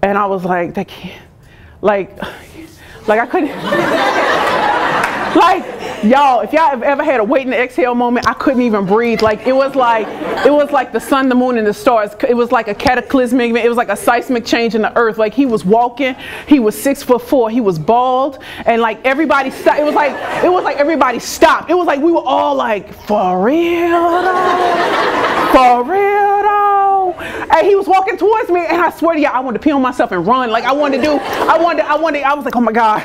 And I was like, that can't, like I couldn't, like, y'all, if y'all have ever had a wait and exhale moment, I couldn't even breathe. Like, it was like the sun, the moon, and the stars. It was like a cataclysmic, it was like a seismic change in the earth. Like, he was walking, he was 6'4", he was bald, and like everybody stopped. It was like everybody stopped. It was like we were all like, for real though? For real though? And he was walking towards me, and I swear to you, I wanted to pee on myself and run. Like I was like, oh my God,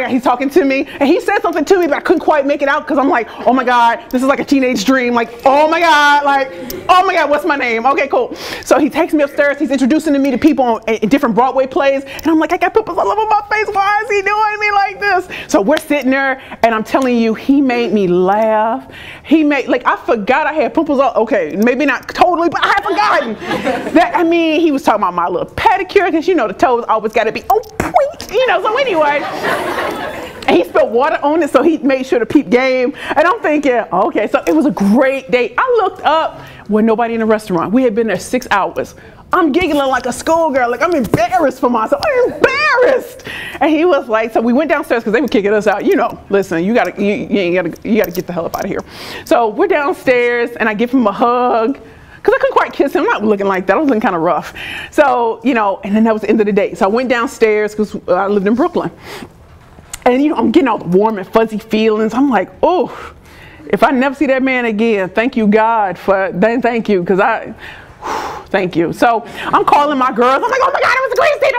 he's talking to me. And he said something to me, but I couldn't quite make it out because I'm like, oh my God, this is like a teenage dream. Like, oh my God, what's my name? Okay, cool. So he takes me upstairs, he's introducing me to people in different Broadway plays, and I'm like, I got pimples all over my face, why is he doing me like this? So we're sitting there, and I'm telling you, he made me laugh. I forgot I had pimples all, okay, maybe not totally, but I had forgotten. He was talking about my little pedicure, because you know the toes always got to be on point, you know, so anyway. And he spilled water on it, so he made sure to peep game. And I'm thinking, okay, so it was a great date. I looked up with nobody in the restaurant. We had been there 6 hours. I'm giggling like a schoolgirl, like I'm embarrassed for myself. I'm embarrassed. And he was like, so we went downstairs because they were kicking us out. You know, listen, you gotta get the hell up out of here. So we're downstairs, and I give him a hug. Because I couldn't quite kiss him. I'm not looking like that. I was looking kind of rough. So, you know, and then that was the end of the day. So I went downstairs because I lived in Brooklyn. And, you know, I'm getting all the warm and fuzzy feelings. I'm like, oh, if I never see that man again, thank you, God, thank you, because thank you. So I'm calling my girls. I'm like, oh my God, it was a great date.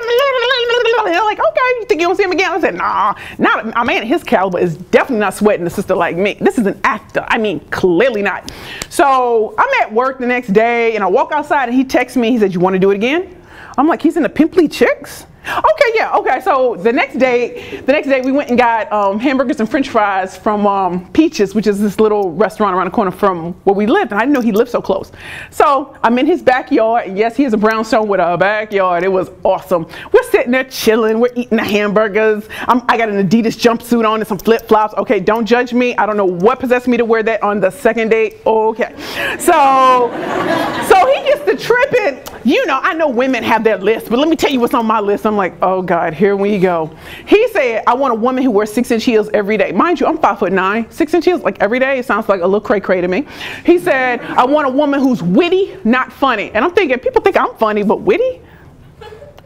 And they're like, okay, you think you don't see him again? I said, nah, a man at his caliber is definitely not sweating a sister like me. This is an actor. I mean, clearly not. So I'm at work the next day, and I walk outside, and he texts me. He said, you want to do it again? I'm like, he's in the Pimply Chicks? Okay, yeah, okay. So the next day we went and got hamburgers and french fries from Peaches, which is this little restaurant around the corner from where we lived. And I didn't know he lived so close. So I'm in his backyard. And yes, he has a brownstone with a backyard. It was awesome. We're sitting there chilling. We're eating the hamburgers. I got an Adidas jumpsuit on and some flip-flops. Okay, don't judge me. I don't know what possessed me to wear that on the second date. Okay. So he gets to tripping. You know, I know women have their list, but let me tell you what's on my list. I'm like, oh God, here we go. He said, I want a woman who wears 6-inch heels every day. Mind you, I'm 5'9". 6-inch heels, like every day, it sounds like a little cray-cray to me. He said, I want a woman who's witty, not funny. And I'm thinking, people think I'm funny, but witty?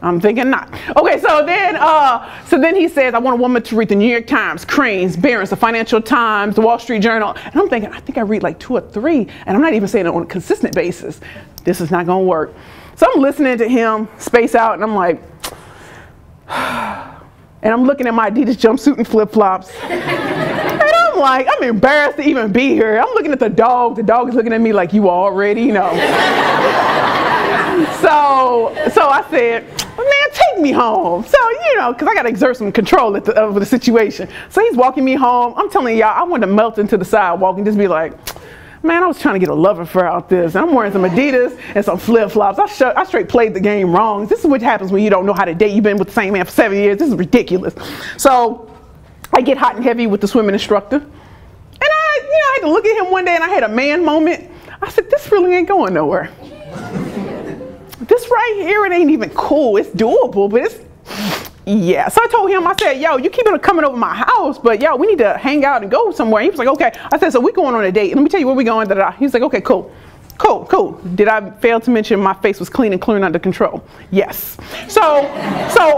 I'm thinking not. Okay, so then he says, I want a woman to read the New York Times, Cranes, Barron's, the Financial Times, the Wall Street Journal. And I'm thinking, I think I read like 2 or 3, and I'm not even saying it on a consistent basis. This is not gonna work. So I'm listening to him space out, and I'm like, and I'm looking at my Adidas jumpsuit and flip-flops. And I'm like, I'm embarrassed to even be here. I'm looking at the dog. The dog is looking at me like, you already know. So I said, man, take me home. So, you know, because I got to exert some control over the situation. So he's walking me home. I'm telling y'all, I wanted to melt into the sidewalk and just be like, man, I was trying to get a love affair out this. And I'm wearing some Adidas and some flip-flops. I straight played the game wrong. This is what happens when you don't know how to date. You've been with the same man for 7 years. This is ridiculous. So I get hot and heavy with the swimming instructor. And I had to look at him one day, and I had a man moment. I said, this really ain't going nowhere. This right here, it ain't even cool. It's doable, but it's, yeah. So I told him, I said, yo, you keep on coming over my house, but yo, we need to hang out and go somewhere. He was like, okay. I said, so we going on a date. Let me tell you where we going. He was like, okay, cool. Cool. Did I fail to mention my face was clean and clearing under control? Yes. So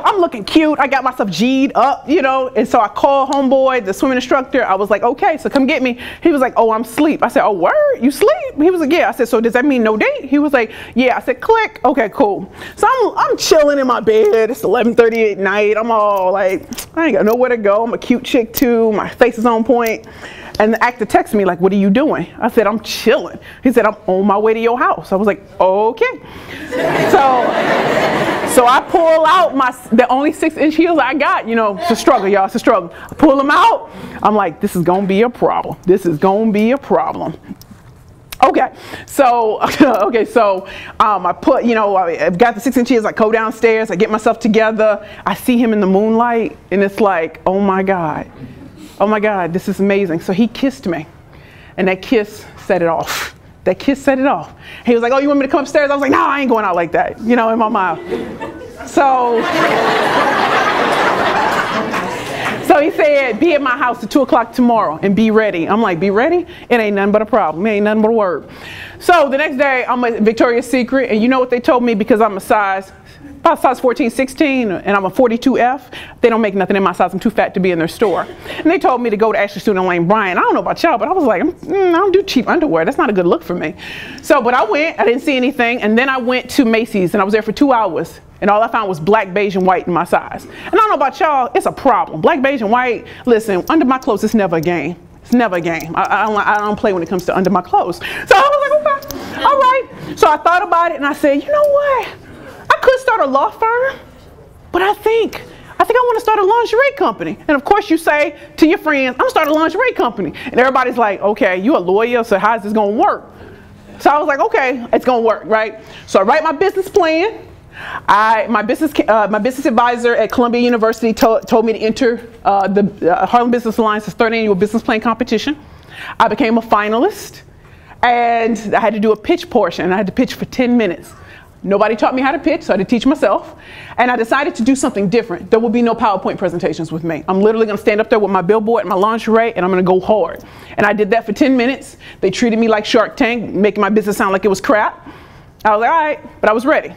I'm looking cute. I got myself G'd up, you know, and so I called homeboy, the swimming instructor. I was like, okay, so come get me. He was like, oh, I'm asleep. I said, oh, word? You sleep? He was like, yeah. I said, so does that mean no date? He was like, yeah. I said, click. Okay, cool. So I'm chilling in my bed. It's 11:30 at night. I'm all like, I ain't got nowhere to go. I'm a cute chick too. My face is on point. And the actor texted me like, what are you doing? I said, I'm chilling. He said, I'm on my way to your house. I was like, okay. So I pull out the only 6-inch heels I got, you know, it's a struggle, y'all, it's a struggle. I pull them out. I'm like, this is gonna be a problem. This is gonna be a problem. Okay, so I put, you know, I've got the 6-inch heels. I go downstairs, I get myself together. I see him in the moonlight, and it's like, oh my God. Oh my God, this is amazing. So he kissed me, and that kiss set it off. That kiss set it off. He was like, oh, you want me to come upstairs? I was like, no, I ain't going out like that, you know, in my mouth. So he said, be at my house at 2 o'clock tomorrow and be ready. I'm like, be ready? It ain't nothing but a problem. It ain't nothing but a word. So the next day, I'm at Victoria's Secret, and you know what they told me, because I'm about size 14, 16, and I'm a 42F. They don't make nothing in my size. I'm too fat to be in their store. And they told me to go to Ashley Student Lane Bryant. I don't know about y'all, but I was like, I don't do cheap underwear. That's not a good look for me. So, but I went. I didn't see anything. And then I went to Macy's, and I was there for 2 hours. And all I found was black, beige, and white in my size. And I don't know about y'all. It's a problem. Black, beige, and white. Listen, under my clothes, it's never a game. It's never a game. I don't play when it comes to under my clothes. So I was like, okay, all right. So I thought about it, and I said, you know what? I could start a law firm, but I think I want to start a lingerie company. And of course you say to your friends, I'm gonna start a lingerie company. And everybody's like, okay, you a lawyer, so how's this gonna work? So I was like, okay, it's gonna work, right? So I write my business plan. My business advisor at Columbia University told me to enter the Harlem Business Alliance's 3rd annual business plan competition. I became a finalist, and I had to do a pitch portion. I had to pitch for 10 minutes. Nobody taught me how to pitch, so I had to teach myself. And I decided to do something different. There will be no PowerPoint presentations with me. I'm literally gonna stand up there with my billboard and my lingerie, and I'm gonna go hard. And I did that for 10 minutes. They treated me like Shark Tank, making my business sound like it was crap. I was like, all right, but I was ready.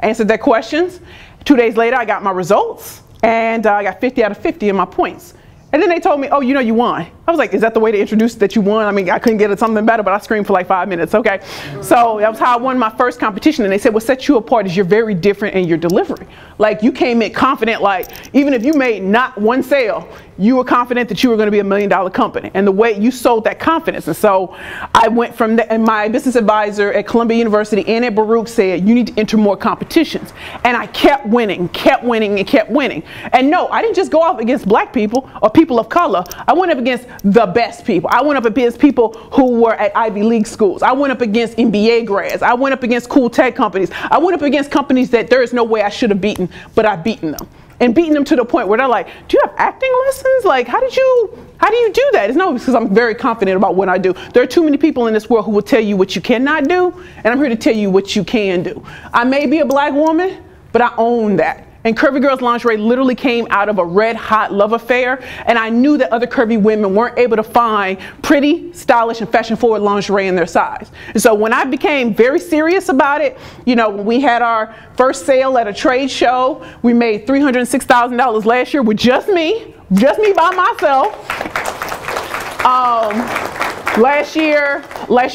I answered their questions. 2 days later, I got my results, and I got 50 out of 50 in my points. And then they told me, oh, you know, you won. I was like, is that the way to introduce that you won? I mean, I couldn't get it something better, but I screamed for like 5 minutes, okay? So that was how I won my first competition. And they said, what sets you apart is you're very different in your delivery. Like, you came in confident, like, even if you made not one sale, you were confident that you were gonna be $1 million company. And the way you sold that confidence. And so I went from that, and my business advisor at Columbia University and at Baruch said, you need to enter more competitions. And I kept winning. And no, I didn't just go up against black people or people of color. I went up against the best people. I went up against people who were at Ivy League schools. I went up against MBA grads. I went up against cool tech companies. I went up against companies that there is no way I should have beaten, but I've beaten them. and beating them to the point where they're like, do you have acting lessons? Like, how do you do that? It's no, because I'm very confident about what I do. There are too many people in this world who will tell you what you cannot do, and I'm here to tell you what you can do. I may be a black woman, but I own that. And Curvy Girls Lingerie literally came out of a red hot love affair, and I knew that other curvy women weren't able to find pretty, stylish, and fashion forward lingerie in their size. And so when I became very serious about it, you know, when we had our first sale at a trade show, we made $306,000 last year with just me by myself. Last year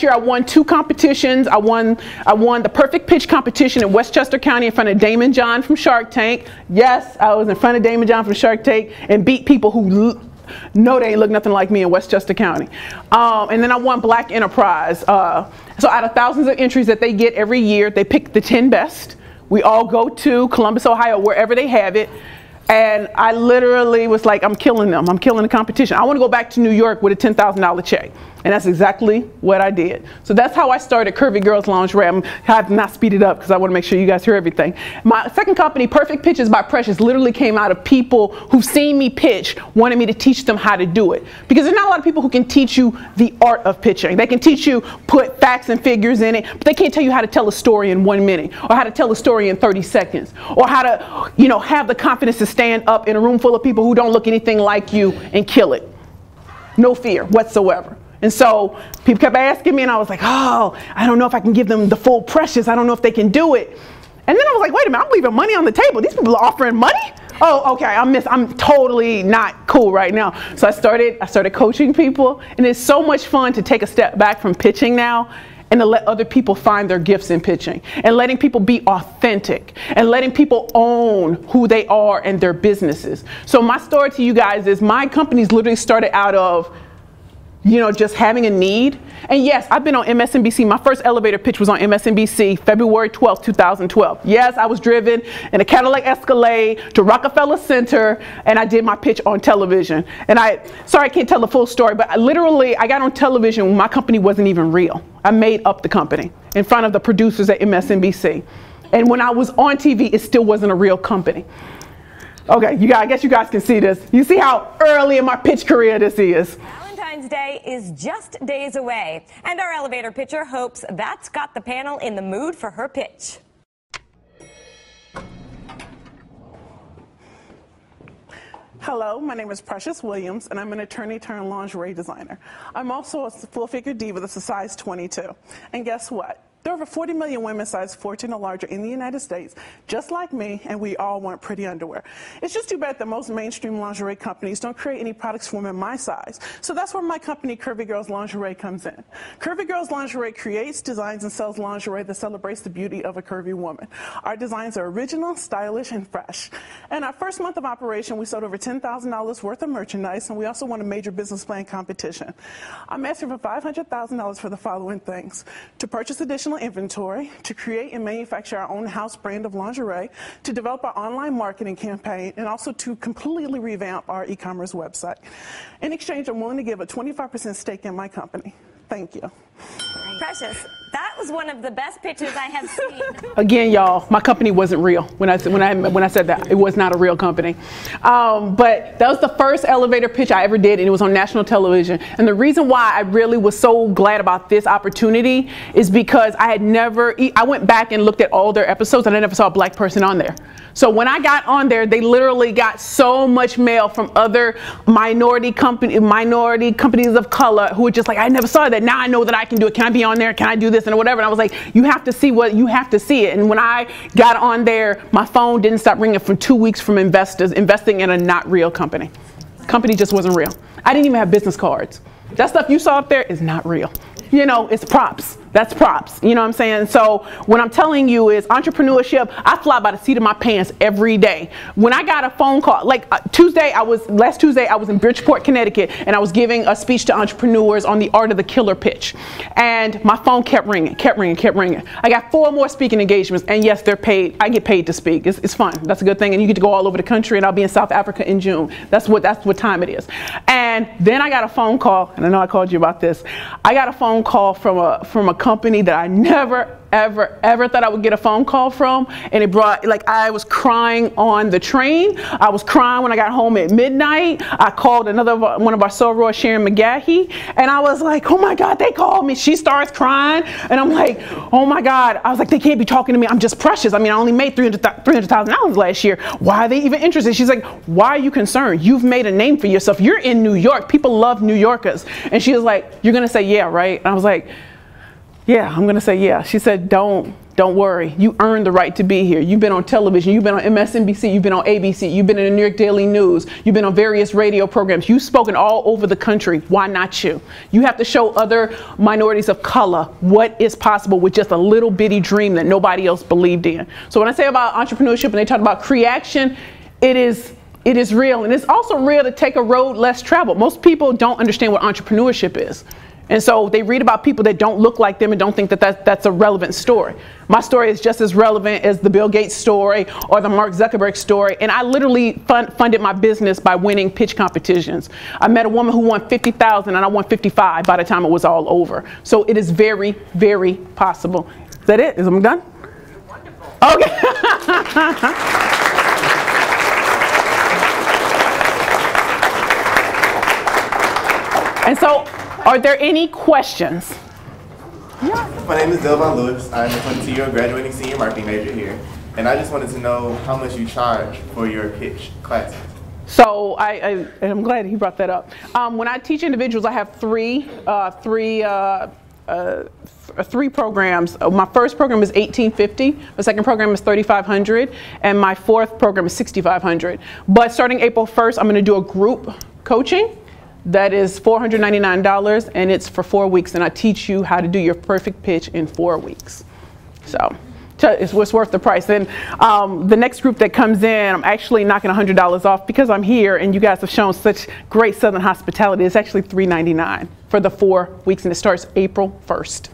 I won 2 competitions. I won the perfect pitch competition in Westchester County in front of Damon John from Shark Tank. Yes, I was in front of Damon John from Shark Tank and beat people who know they ain't look nothing like me in Westchester County. And then I won Black Enterprise. So out of thousands of entries that they get every year, they pick the 10 best. We all go to Columbus, Ohio, wherever they have it. And I literally was like, I'm killing them. I'm killing the competition. I want to go back to New York with a $10,000 check. And that's exactly what I did. So that's how I started Curvy Girls Lingerie. I have not speed it up because I want to make sure you guys hear everything. My second company, Perfect Pitches by Precious, literally came out of people who've seen me pitch, wanted me to teach them how to do it. Because there's not a lot of people who can teach you the art of pitching. They can teach you, put facts and figures in it, but they can't tell you how to tell a story in 1 minute, or how to tell a story in 30 seconds, or how to, you know, have the confidence to stand up in a room full of people who don't look anything like you and kill it. No fear whatsoever. And so people kept asking me, and I was like, oh, I don't know if I can give them the full Precious. I don't know if they can do it. And then I was like, wait a minute, I'm leaving money on the table. These people are offering money? Oh, okay, I'm totally not cool right now. So I started coaching people, and it's so much fun to take a step back from pitching now and to let other people find their gifts in pitching, and letting people be authentic, and letting people own who they are and their businesses. So my story to you guys is my company's literally started out of, you know, just having a need. And yes, I've been on MSNBC. My first elevator pitch was on MSNBC, February 12th, 2012. Yes, I was driven in a Cadillac Escalade to Rockefeller Center, and I did my pitch on television. And sorry I can't tell the full story, but I got on television when my company wasn't even real. I made up the company in front of the producers at MSNBC. And when I was on TV, it still wasn't a real company. Okay, I guess you guys can see this. You see how early in my pitch career this is. Valentine's Day is just days away, and our elevator pitcher hopes that's got the panel in the mood for her pitch. Hello, my name is Precious Williams, and I'm an attorney turned lingerie designer. I'm also a full-figure diva that's a size 22. And guess what? There are over 40 million women size 14 or larger in the United States, just like me, and we all want pretty underwear. It's just too bad that most mainstream lingerie companies don't create any products for women my size. So that's where my company, Curvy Girls Lingerie, comes in. Curvy Girls Lingerie creates, designs, and sells lingerie that celebrates the beauty of a curvy woman. Our designs are original, stylish, and fresh. In our first month of operation, we sold over $10,000 worth of merchandise, and we also won a major business plan competition. I'm asking for $500,000 for the following things: to purchase additional inventory, to create and manufacture our own house brand of lingerie, to develop our online marketing campaign, and also to completely revamp our e-commerce website. In exchange, I'm willing to give a 25% stake in my company. Thank you. Precious, that was one of the best pitches I have seen. Again, y'all, my company wasn't real. When I said that, it was not a real company. But that was the first elevator pitch I ever did, and it was on national television. And the reason why I really was so glad about this opportunity is because I went back and looked at all their episodes, and I never saw a black person on there. So when I got on there, they literally got so much mail from other minority companies of color who were just like, I never saw that. Now I know that I can do it. Can I be on there? Can I do this and whatever? And I was like, you have to see it. And when I got on there, my phone didn't stop ringing for 2 weeks from investors investing in a not real company. Company just wasn't real. I didn't even have business cards. That stuff you saw up there is not real. You know, it's props. That's props. You know what I'm saying? So what I'm telling you is entrepreneurship, I fly by the seat of my pants every day. When I got a phone call, like last Tuesday, I was in Bridgeport, Connecticut, and I was giving a speech to entrepreneurs on the art of the killer pitch. And my phone kept ringing. I got 4 more speaking engagements, and yes, they're paid. I get paid to speak. It's fun. That's a good thing. And you get to go all over the country, and I'll be in South Africa in June. That's what time it is. And then I got a phone call, and I know I called you about this. I got a phone call from a company that I never, ever thought I would get a phone call from. And it brought, like, I was crying on the train. I was crying when I got home at midnight. I called one of our sorors, Sharon McGahee, and I was like, oh my God, they called me. She starts crying, and I'm like, oh my God. I was like, they can't be talking to me. I'm just precious. I mean, I only made $300,000 last year. Why are they even interested? She's like, why are you concerned? You've made a name for yourself. You're in New York. People love New Yorkers. And she was like, you're going to say yeah, right? And I was like, yeah, I'm going to say yeah. She said, don't worry. You earned the right to be here. You've been on television. You've been on MSNBC. You've been on ABC. You've been in the New York Daily News. You've been on various radio programs. You've spoken all over the country. Why not you? You have to show other minorities of color what is possible with just a little bitty dream that nobody else believed in. So when I say about entrepreneurship and they talk about creation, it is real. And it's also real to take a road less traveled. Most people don't understand what entrepreneurship is. And so they read about people that don't look like them and don't think that that's a relevant story. My story is just as relevant as the Bill Gates story or the Mark Zuckerberg story. And I literally funded my business by winning pitch competitions. I met a woman who won $50,000 and I won $55,000 by the time it was all over. So it is very, very possible. Is that it? Is I'm done? Wonderful. Okay. And so, are there any questions? My name is Delvon Lewis. I'm a 22-year-old graduating senior marketing major here. And I just wanted to know how much you charge for your pitch classes. So I'm glad he brought that up. When I teach individuals, I have three programs. My first program is $1,850. The second program is $3,500, and my fourth program is $6,500. But starting April 1st, I'm going to do a group coaching. That is $499, and it's for 4 weeks, and I teach you how to do your perfect pitch in 4 weeks. So it's worth the price. And the next group that comes in, I'm actually knocking $100 off because I'm here, and you guys have shown such great Southern hospitality. It's actually $399 for the 4 weeks, and it starts April 1st.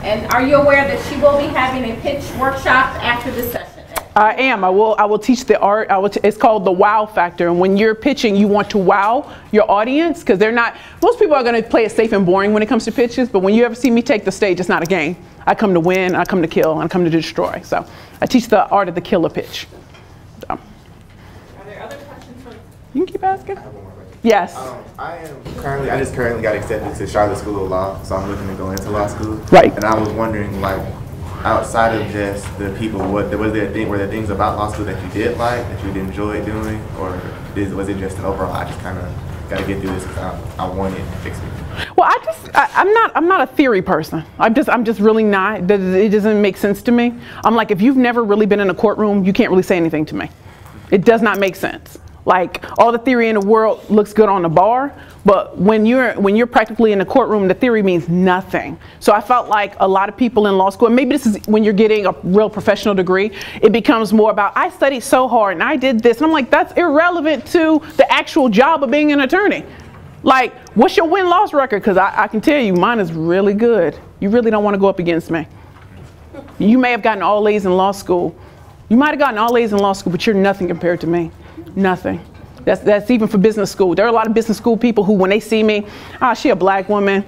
And are you aware that she will be having a pitch workshop after this session? I am. I will teach the art. It's called the wow factor. And when you're pitching, you want to wow your audience because they're not. Most people are going to play it safe and boring when it comes to pitches. But when you ever see me take the stage, it's not a game. I come to win. I come to kill. And I come to destroy. So I teach the art of the killer pitch. So. Are there other questions? You can keep asking. Yes. I just currently got accepted to Charlotte School of Law, so I'm looking to go into law school. Right. And I was wondering, like, outside of were there things about law school that you did like, that you enjoyed doing, or was it just an overall, I just kind of got to get through this because I want it to fix me? Well, I'm not a theory person. I'm just really not. It doesn't make sense to me. I'm like, if you've never really been in a courtroom, you can't really say anything to me. It does not make sense. Like, all the theory in the world looks good on the bar, but when you're practically in the courtroom, the theory means nothing. So I felt like a lot of people in law school, and maybe this is when you're getting a real professional degree, it becomes more about, I studied so hard and I did this. And I'm like, that's irrelevant to the actual job of being an attorney. Like, what's your win-loss record? Because I can tell you, mine is really good. You really don't want to go up against me. You may have gotten all A's in law school. You might have gotten all A's in law school, but you're nothing compared to me. Nothing. That's even for business school. There are a lot of business school people who, when they see me, she a black woman,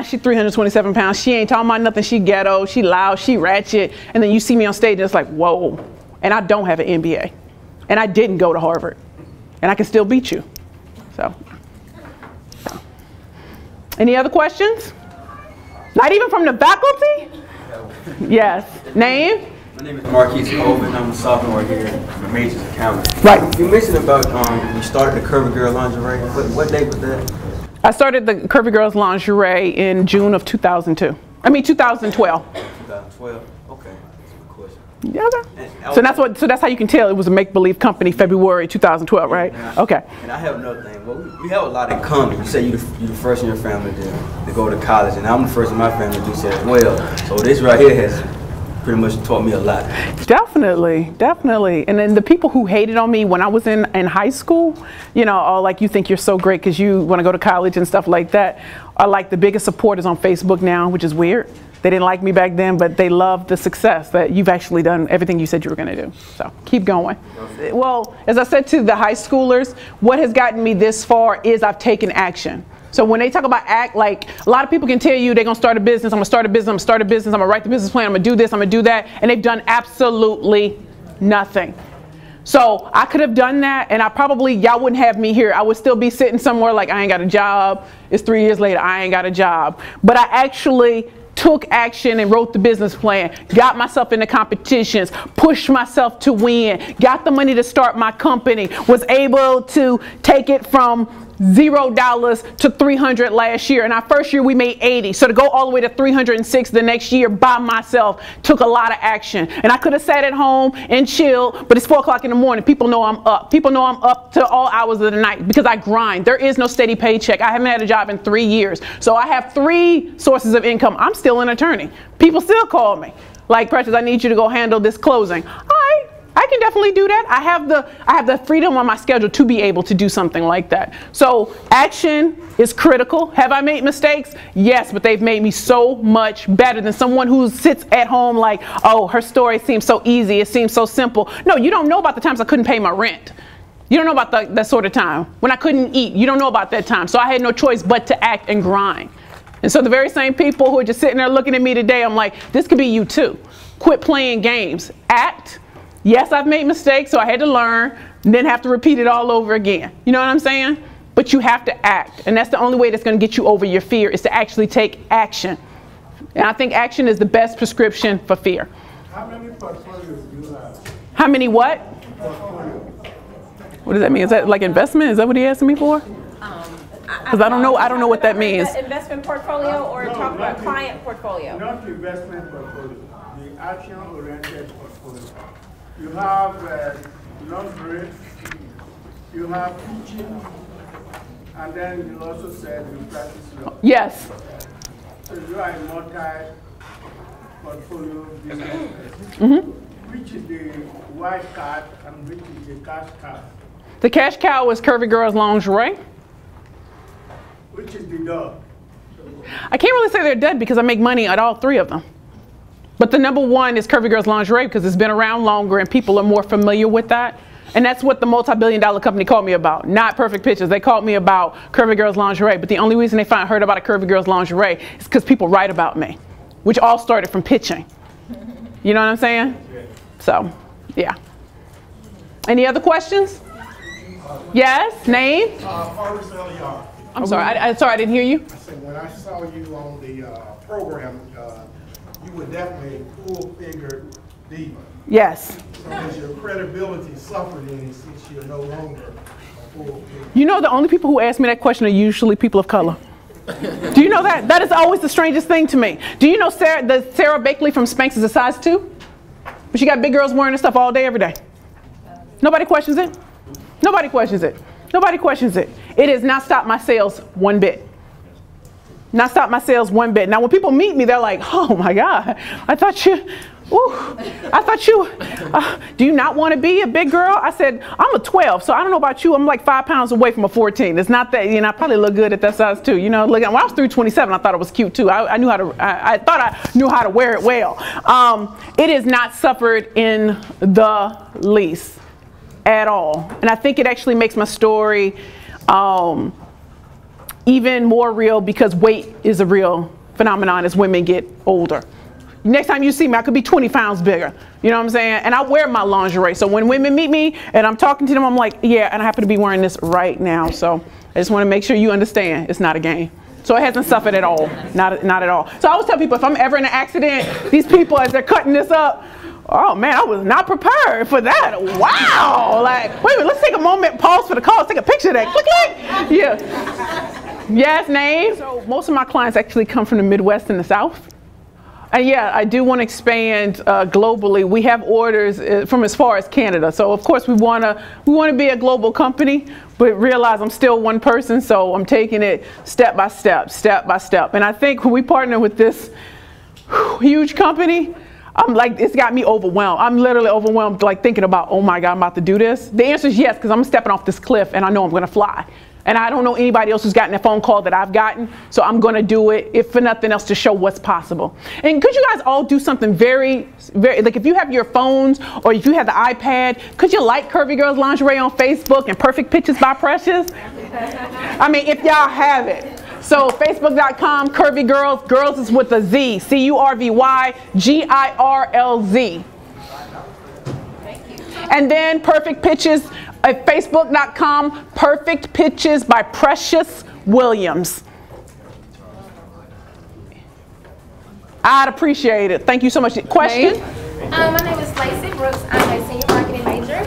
she 327 pounds, she ain't talking about nothing, she ghetto, she loud, she ratchet, and then you see me on stage and it's like, whoa. And I don't have an MBA, and I didn't go to Harvard, and I can still beat you. So. Any other questions? Not even from the faculty? Yes. Name? My name is Marquise Colvin. I'm a sophomore here. My major's accounting. Right. You mentioned about you started the Curvy Girl Lingerie. What date was that? I started the Curvy Girls Lingerie in June of 2002. I mean 2012. 2012. Okay. That's a good question. Yeah. So that's how you can tell it was a make-believe company, February 2012, right? Okay. And I have another thing. Well, we have a lot in common. You say you're the first in your family to go to college, and I'm the first in my family to do so as well. So this right here has pretty much taught me a lot. Definitely. And then the people who hated on me when I was in high school, all like, you think you're so great because you want to go to college and stuff like that, are like the biggest supporters on Facebook now, which is weird. They didn't like me back then, but they love the success that you've actually done everything you said you were going to do. So keep going. Well, as I said to the high schoolers, what has gotten me this far is I've taken action. So when they talk about act, like a lot of people can tell you they're gonna start a business, I'm gonna start a business, I'm gonna start a business, I'm gonna write the business plan, I'm gonna do this, I'm gonna do that, and they've done absolutely nothing. So I could have done that, and y'all wouldn't have me here. I would still be sitting somewhere like I ain't got a job. It's 3 years later, I ain't got a job. But I actually took action and wrote the business plan, got myself into competitions, pushed myself to win, got the money to start my company, was able to take it from $0 to 300 last year. And our first year we made 80. So to go all the way to 306 the next year by myself took a lot of action. And I could have sat at home and chilled, but it's 4 o'clock in the morning. People know I'm up. People know I'm up to all hours of the night because I grind. There is no steady paycheck. I haven't had a job in 3 years. So I have 3 sources of income. I'm still an attorney. People still call me. Like, Precious, I need you to go handle this closing. All right. I can definitely do that. I have the freedom on my schedule to be able to do something like that. So action is critical. Have I made mistakes? Yes, but they've made me so much better than someone who sits at home like, oh, her story seems so easy. It seems so simple. No, you don't know about the times I couldn't pay my rent. You don't know about that sort of time. When I couldn't eat, you don't know about that time. So I had no choice but to act and grind. And so the very same people who are just sitting there looking at me today, I'm like, this could be you too. Quit playing games. Act. Yes, I've made mistakes, so I had to learn and then have to repeat it all over again. You know what I'm saying? But you have to act. And that's the only way that's going to get you over your fear is to actually take action. And I think action is the best prescription for fear. How many portfolios do you have? How many what? Portfolios. What does that mean? Is that like investment? Is that what he asking me for? Because I don't know what that means. Investment portfolio or talk about client portfolio? Not investment portfolio, the action-oriented portfolio. You have laundry, you have teaching, and then you also said you practice law. Yes. So you are a multi-portfolio business person. Which is the white card and which is the cash cow? The cash cow is Curvy Girls Lingerie. Which is the dog? I can't really say they're dead because I make money at all 3 of them. But the number 1 is Curvy Girls Lingerie because it's been around longer and people are more familiar with that. And that's what the multi-billion-dollar company called me about, not Perfect Pictures. They called me about Curvy Girls Lingerie. But the only reason they heard about a Curvy Girls Lingerie is because people write about me, which all started from pitching. You know what I'm saying? So, yeah. Any other questions? Yes, name? I'm sorry, I didn't hear you. I said when I saw you on the program, you were definitely a full-figured diva. Yes. So has your credibility suffered any since you're no longer a full-figured? You know, the only people who ask me that question are usually people of color. Do you know that? That is always the strangest thing to me. Do you know Sarah Bakley from Spanx is a size 2? But she got big girls wearing this stuff all day, every day. Nobody questions it. Nobody questions it. Nobody questions it. It has not stopped my sales one bit. Not stopped my sales one bit. Now, when people meet me, they're like, oh my God, do you not want to be a big girl? I said, I'm a 12, so I don't know about you. I'm like 5 pounds away from a 14. It's not that, I probably look good at that size too. When I was 327, I thought it was cute too. I thought I knew how to wear it well. It has not suffered in the least at all. And I think it actually makes my story even more real because weight is a real phenomenon as women get older. Next time you see me, I could be 20 pounds bigger. You know what I'm saying? And I wear my lingerie. So when women meet me and I'm talking to them, I'm like, yeah, and I happen to be wearing this right now. So I just want to make sure you understand it's not a game. So it hasn't suffered at all. Not at all. So I always tell people if I'm ever in an accident, these people as they're cutting this up, oh man, I was not prepared for that. Wow. Like, wait a minute, let's take a moment, pause for the call, let's take a picture of that. Click. Yeah. Yes, name. So most of my clients actually come from the Midwest and the South. And yeah, I do want to expand globally. We have orders from as far as Canada. So of course we want to be a global company, but realize I'm still one person. So I'm taking it step by step. And I think when we partner with this huge company, I'm like, it's got me overwhelmed. I'm literally overwhelmed, like thinking about, oh my God, I'm about to do this. The answer is yes, because I'm stepping off this cliff and I know I'm going to fly. And I don't know anybody else who's gotten a phone call that I've gotten. So I'm going to do it, if for nothing else, to show what's possible. And could you guys all do something very, like if you have your phones or if you have the iPad, could you like Curvy Girls Lingerie on Facebook and Perfect Pictures by Precious? I mean, if y'all have it. So Facebook.com, Curvy Girls. Girls is with a Z. CURVYGIRLZ. And then Perfect Pitches at Facebook.com, Perfect Pitches by Precious Williams. I'd appreciate it. Thank you so much. Question? My name is Lacey Brooks. I'm a senior marketing major.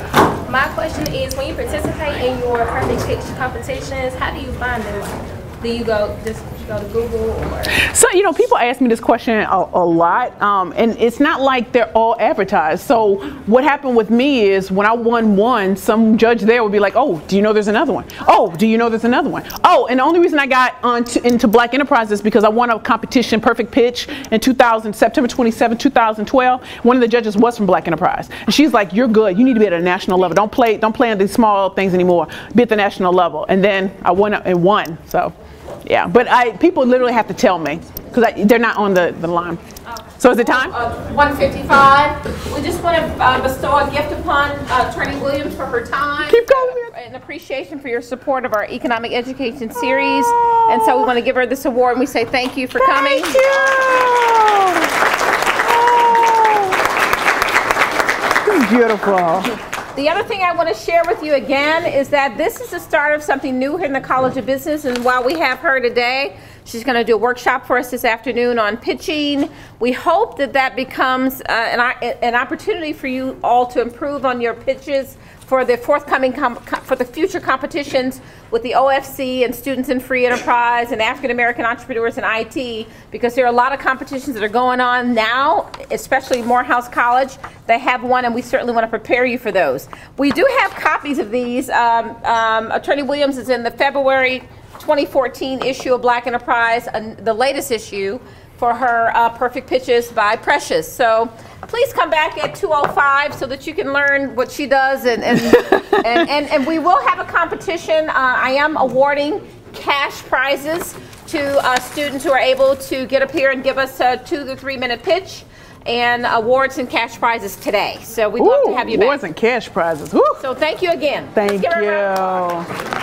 My question is, when you participate in your Perfect Pitch competitions, how do you find them? Do you go to Google or? So, you know, people ask me this question a lot, and it's not like they're all advertised. So what happened with me is when I won one, some judge there would be like, oh, do you know there's another one? Oh, do you know there's another one? Oh, and the only reason I got into Black Enterprise is because I won a competition, Perfect Pitch, in September 27, 2012. One of the judges was from Black Enterprise. And she's like, you're good. You need to be at a national level. Don't play on these small things anymore. Be at the national level. And then I went up and won. So. Yeah, but people literally have to tell me because they're not on the line. So is it time? 1:55. We just want to bestow a gift upon Attorney Williams for her time. Keep going. An appreciation for your support of our economic education series. And so we want to give her this award and we say thank you for coming. Thank you. Oh, beautiful. The other thing I want to share with you again is that this is the start of something new here in the College of Business, and while we have her today, she's going to do a workshop for us this afternoon on pitching. We hope that that becomes an opportunity for you all to improve on your pitches for the forthcoming for the future competitions with the OFC and Students in Free Enterprise and African American Entrepreneurs in IT, because there are a lot of competitions that are going on now, especially Morehouse College. They have one, and we certainly want to prepare you for those. We do have copies of these. Attorney Williams is in the February 2014 issue of Black Enterprise, the latest issue for her Perfect Pitches by Precious. So please come back at 2:05 so that you can learn what she does, and we will have a competition. I am awarding cash prizes to students who are able to get up here and give us a 2 to 3 minute pitch, and awards and cash prizes today. So we'd love to have you back. Awards and cash prizes. Woo. So thank you again. Thank you.